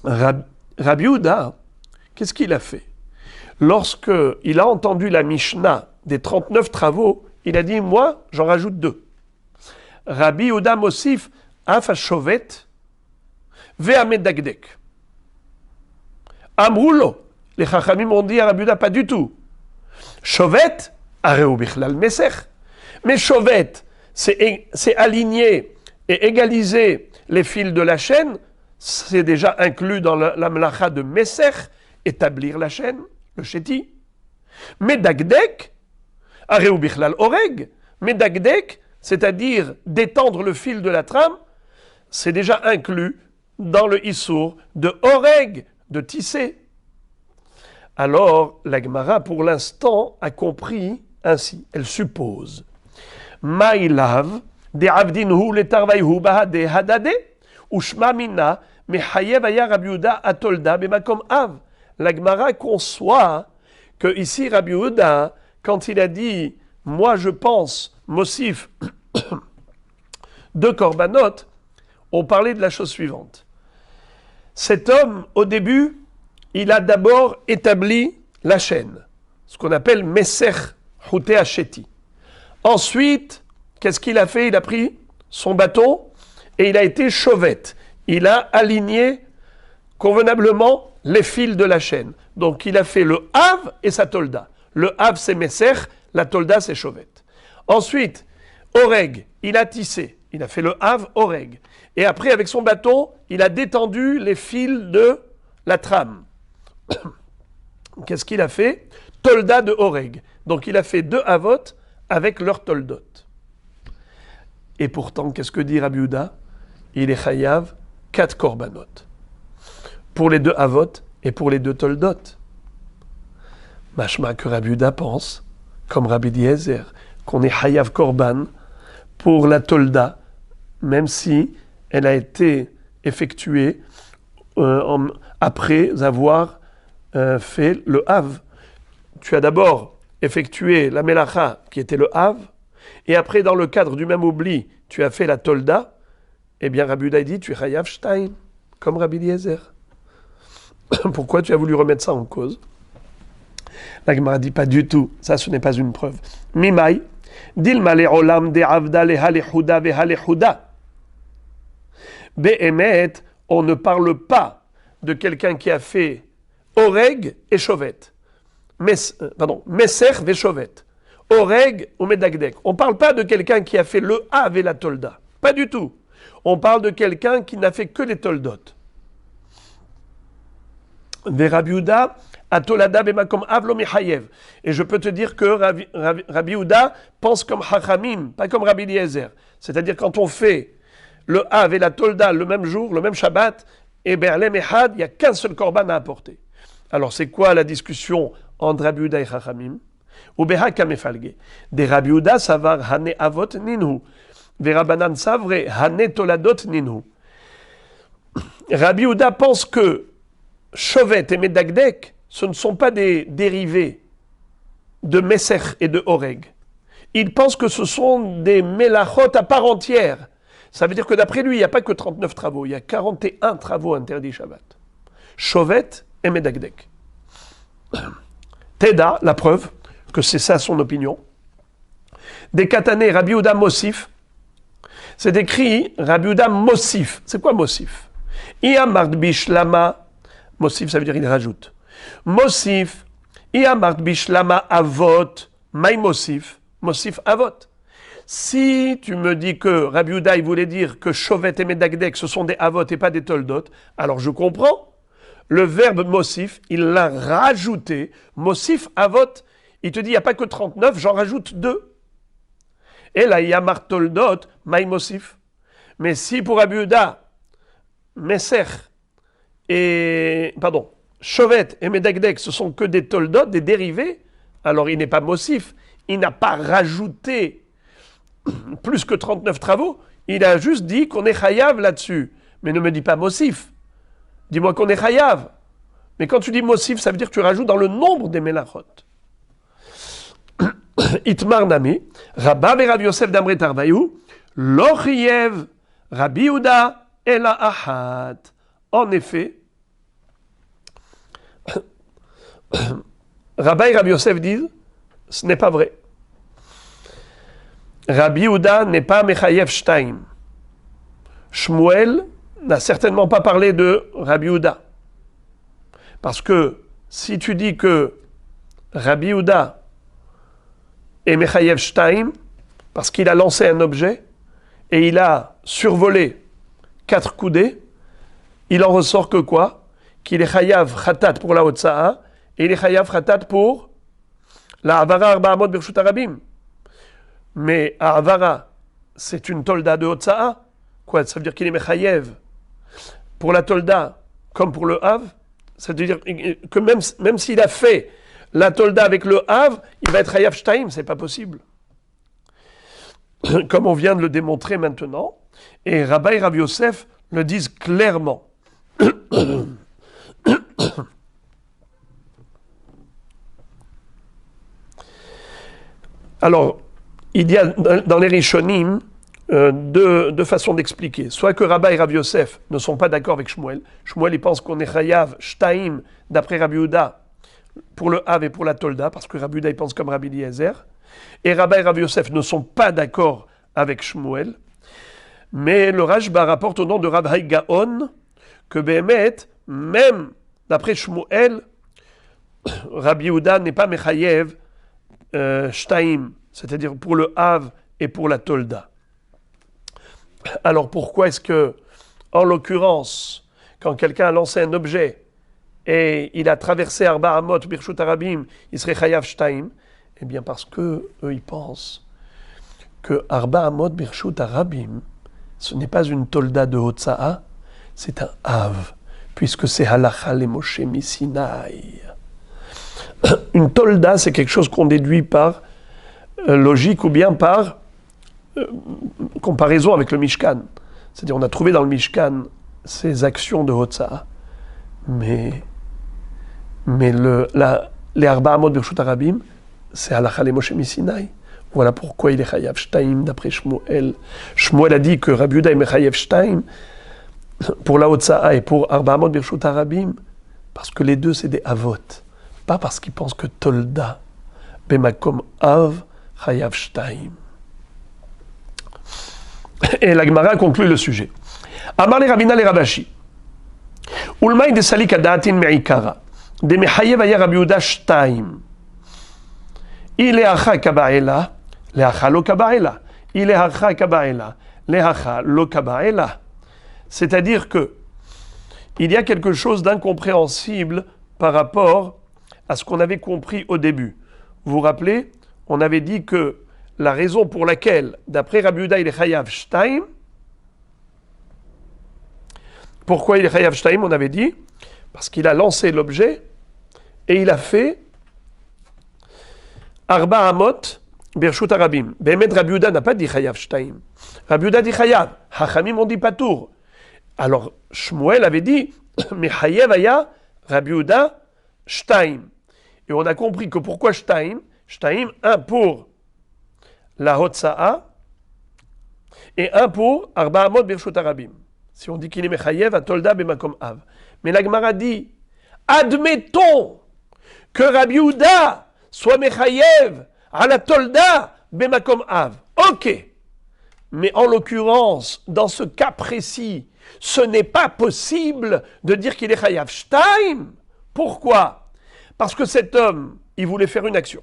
Rabbi Yehuda, qu'est-ce qu'il a fait? Lorsqu'il a entendu la Mishnah des 39 travaux, il a dit, moi, j'en rajoute 2. Rabbi Yehuda Mosif Afashovet Ve'amedagdek. Amroulo. Les Chachamim ont dit à Rabbi Yehuda, pas du tout. Chovet, Areu Bichlal Meser. Mais Chovet, c'est aligner et égaliser les fils de la chaîne, c'est déjà inclus dans la melacha de Meser, établir la chaîne, le chéti. Medagdek, Areu Bichlal Oreg. Medagdek, c'est-à-dire d'étendre le fil de la trame, c'est déjà inclus dans le issour de Oreg, de tisser. Alors, la Gemara, pour l'instant, a compris ainsi. Elle suppose. Maïlav, de Avdinhu letarvaihu bahade hadade, ushma mina, mehayev aya Rabbi Yehuda atolda bemakom av. la Gemara conçoit que ici Rabbi Yehuda, quand il a dit « moi je pense, Mosif, de Korbanot », on parlait de la chose suivante. Cet homme, au début, il a d'abord établi la chaîne, ce qu'on appelle Meser Chouté Hacheti. Ensuite, qu'est-ce qu'il a fait? Il a pris son bâton et il a été chauvette. Il a aligné convenablement les fils de la chaîne. Donc il a fait le Hav et sa tolda. Le Hav c'est Meser, la tolda c'est chauvette. Ensuite, Oreg, il a tissé. Il a fait le Hav, Oreg. Et après, avec son bâton, il a détendu les fils de la trame. Qu'est-ce qu'il a fait? Tolda de Oreg. Donc il a fait 2 Havot avec leur toldot. Et pourtant, qu'est-ce que dit Rabbi Yehuda? Il est chayav 4 korbanot. Pour les 2 Havot et pour les 2 toldot. Mashma que Rabbi Yehuda pense, comme Rabbi Eliezer, qu'on est chayav korban pour la tolda, même si elle a été effectuée après avoir fait le Hav. Tu as d'abord effectué la Melacha, qui était le Hav, et après, dans le cadre du même oubli, tu as fait la Tolda, eh bien, Rabbi Yehuda dit, tu es Chayav Shtaim, comme Rabbi Eliezer. Pourquoi tu as voulu remettre ça en cause? La Gemara dit pas du tout, ça ce n'est pas une preuve. Mimai, dilma le olam de avda le halechuda ve halechuda. Be'emet, on ne parle pas de quelqu'un qui a fait Oreg et Chovet. Meser ve Chovet. Oreg ou Medagdek. On ne parle pas de quelqu'un qui a fait le Hav et la Tolda. Pas du tout. On parle de quelqu'un qui n'a fait que les Toldot. Ve Rabbi Yehuda, Atolada bemakom avlo michayev. Et je peux te dire que Rabbi Yehuda pense comme Chachamim, pas comme Rabbi Eliezer. C'est-à-dire quand on fait le Hav et la Tolda le même jour, le même Shabbat, et Berlem Ehad, il n'y a qu'un seul korban à apporter. Alors c'est quoi la discussion entre Rabbi Yehuda et Chachamim? Ou Beha Kamefalge. Des Rabbi Yehuda savar Hane Avot Ninhu. Ve Rabbanan savre Hane Toladot Ninhu. Rabbi Yehuda pense que Chovet et Medagdek, ce ne sont pas des dérivés de Meser et de Oreg. Il pense que ce sont des Melachot à part entière. Ça veut dire que d'après lui, il n'y a pas que 39 travaux, il y a 41 travaux interdits Shabbat. Chovet et Medagdek. Teda, la preuve que c'est ça son opinion. Des Katané, Rabbi Yehuda Mosif. C'est écrit Rabbi Yehuda Mosif. C'est quoi Mosif? Iamart bishlama. Mosif, ça veut dire il rajoute. Mosif. Iamart bishlama avot. Maï Mosif. Mosif avot. Si tu me dis que Rabbi Yehuda, il voulait dire que Chovet et Medagdek, ce sont des avot et pas des toldot, alors je comprends. Le verbe Mosif, il l'a rajouté. Mosif avot. Il te dit, il n'y a pas que 39, j'en rajoute 2. Et là, il y a Martoldot, Maï Mosif. Mais si pour Rabbi Yehuda, Meser et, Chovet et Medagdek, ce sont que des Toldot, des dérivés, alors il n'est pas Mosif. Il n'a pas rajouté plus que 39 travaux. Il a juste dit qu'on est Chayav là-dessus. Mais ne me dis pas Mosif. Dis-moi qu'on est Chayav. Mais quand tu dis Mosif, ça veut dire que tu rajoutes dans le nombre des Melachot. Itmar Nami, Rabba et Rabbi Yosef d'Amre Tarvayu, Lochiev, Rabbi Yehuda, Ela Ahad. En effet, Rabba et Rabbi Yosef disent, ce n'est pas vrai. Rabbi Yehuda n'est pas Mechayev Shtaim. Shmuel n'a certainement pas parlé de Rabbi Yehuda. Parce que si tu dis que Rabbi Yehuda et Mechayev Shtaim, parce qu'il a lancé un objet et il a survolé 4 coudées, il en ressort que quoi? Qu'il est Chayav Khatat pour la Hotsa'a et il est Chayav Khatat pour la Avara Arba Amot Birshut Arabim. Mais Avara, c'est une tolda de Hotsa'a. Quoi? Ça veut dire qu'il est Mechayev pour la tolda comme pour le Hav. Ça veut dire que même s'il a fait la tolda avec le Hav, il va être Chayav Shtaim, c'est pas possible. Comme on vient de le démontrer maintenant, et Rabba et Rabbi Yosef le disent clairement. Alors, il y a dans les Rishonim deux façons d'expliquer. Soit que Rabba et Rabbi Yosef ne sont pas d'accord avec Shmuel. Shmuel, il pense qu'on est Chayav, Shtaim, d'après Rabbi Yehuda, pour le Hav et pour la Tolda, parce que Rabbi Yehuda, il pense comme Rabbi Eliezer. Et Rabba et Rabbi Yosef ne sont pas d'accord avec Shmuel. Mais le Rashba rapporte au nom de Rabbi Gaon que Béhémet, même d'après Shmuel, Rabbi Yehuda n'est pas Mechayev Shtaim, c'est-à-dire pour le Hav et pour la Tolda. Alors pourquoi est-ce que, en l'occurrence, quand quelqu'un a lancé un objet et il a traversé Arba Amot, Birshut Arabim, il serait Chayav Shtaim? Eh bien parce que eux ils pensent que Arba Amot, Birshut Arabim, ce n'est pas une Tolda de Hotza'a, c'est un Hav, puisque c'est Halacha le Moshe Misinaï. Une Tolda, c'est quelque chose qu'on déduit par logique ou bien par comparaison avec le Mishkan. C'est-à-dire, on a trouvé dans le Mishkan ces actions de Hotza'a, mais les Arba Amot Birshut Arabim, c'est Halacha le Moshe Misinaï. Voilà pourquoi il est Chayav Shtaim d'après Shmuel. Shmuel a dit que Rabbi Yehuda est Chayav Shtaim pour la Hotza'a et pour Arba Amot Birshut Arabim, parce que les deux c'est des Avot. Pas parce qu'ils pensent que Tolda, Bemakom Av, Chayav Shtaim. Et la Gemara conclut le sujet. Amar le Ravina le Ravashi. Ulmaï de Salik Adatin Me'ikara. De Mechayev aya Rabbi Yehuda Shtaim. Il est Acha Kaba'ela, le Acha lo Kaba'ela. Il est Acha Kaba'ela, le Acha lo Kaba'ela. C'est-à-dire que il y a quelque chose d'incompréhensible par rapport à ce qu'on avait compris au début. Vous vous rappelez, on avait dit que la raison pour laquelle, d'après Rabbi Yehuda, il est Chayav Shtaim, pourquoi il est Chayav Shtaim, on avait dit, parce qu'il a lancé l'objet et il a fait Arba Amot Birshut Arabim. Béhémet, Rabbi Yehuda n'a pas dit Chayav Shtaim. Rabbi Yehuda dit Chayav. Hachamim ont dit Patour. Alors, Shmuel avait dit, mais Chayav aya Rabbi Yehuda Shtaim. Et on a compris que pourquoi Shtaim? Shtaim, un pour la Hotza'a et un pour Arba Amot Birshut Arabim. Si on dit qu'il est Mechayev, à Tolda Bemakom Av. Mais la Gemara dit, admettons que Rabbi Yehuda soit Mechayev à la Tolda Bemakom Av. Ok. Mais en l'occurrence, dans ce cas précis, ce n'est pas possible de dire qu'il est Chayav Shtaim. Pourquoi? Parce que cet homme, il voulait faire une action.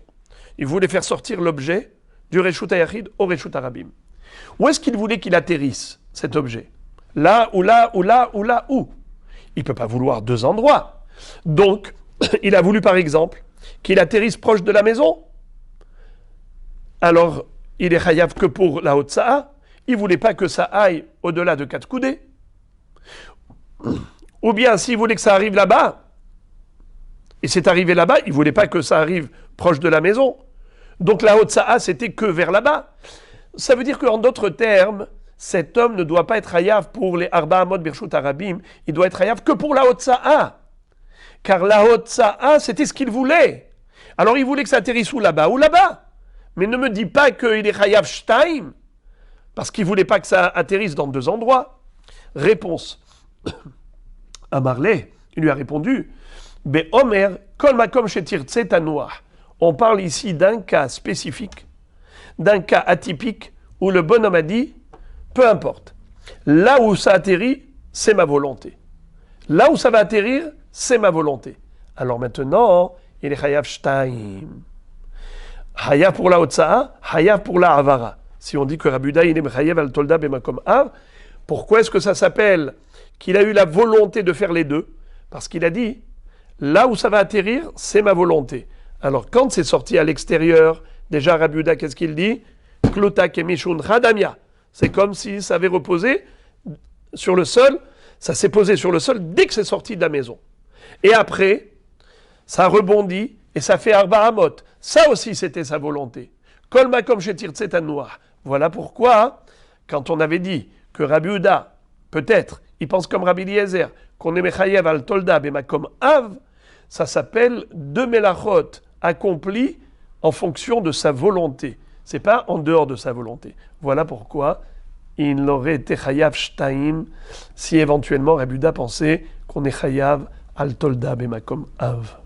Il voulait faire sortir l'objet du Reshut HaYachid au Reshut HaRabim. Où est-ce qu'il voulait qu'il atterrisse, cet objet? Là, ou là, ou là, ou là, où? Il ne peut pas vouloir deux endroits. Donc, il a voulu, par exemple, qu'il atterrisse proche de la maison. Alors, il est chayav que pour la Hotza'a. Il ne voulait pas que ça aille au-delà de 4 coudées. Ou bien, s'il voulait que ça arrive là-bas, et c'est arrivé là-bas, il ne voulait pas que ça arrive proche de la maison. Donc la Hotza'a, c'était que vers là-bas. Ça veut dire qu'en d'autres termes, cet homme ne doit pas être chayav pour les Arba Amot Birshut Arabim, il doit être chayav que pour la Hotza'a. Car la Hotza'a, c'était ce qu'il voulait. Alors il voulait que ça atterrisse ou là-bas ou là-bas. Mais ne me dis pas qu'il est chayav Shtaim, parce qu'il ne voulait pas que ça atterrisse dans 2 endroits. Réponse. À Marley, il lui a répondu, Be Omer, Kol Makom Shetir Tsetanoah. On parle ici d'un cas spécifique, d'un cas atypique, où le bonhomme a dit, peu importe, là où ça atterrit, c'est ma volonté. Là où ça va atterrir, c'est ma volonté. Alors maintenant, il est Chayav Shtaim. Chayav pour la Hotza'a, Chayav pour la Avara. Si on dit que Rabbi Yehuda, il est Chayav al Tolda Bemakom Av, pourquoi est-ce que ça s'appelle qu'il a eu la volonté de faire les deux? Parce qu'il a dit, là où ça va atterrir, c'est ma volonté. Alors quand c'est sorti à l'extérieur, déjà Rabbi Yehuda, qu'est-ce qu'il dit? Klutak et Mishun Chadamia. C'est comme si ça avait reposé sur le sol, ça s'est posé sur le sol dès que c'est sorti de la maison. Et après, ça rebondit et ça fait Arba Amot. Ça aussi, c'était sa volonté. Kol Makom Shetir Tsetanoah. Voilà pourquoi, quand on avait dit que Rabbi Yehuda, peut-être, il pense comme Rabbi Eliezer, qu'on est Mechayev al Tolda Bemakom Av, ça s'appelle 2 melachot accomplis en fonction de sa volonté. C'est pas en dehors de sa volonté. Voilà pourquoi il aurait été chayav shtaim si éventuellement Rabbi Yehuda pensait qu'on est chayav al tolda bemakom av.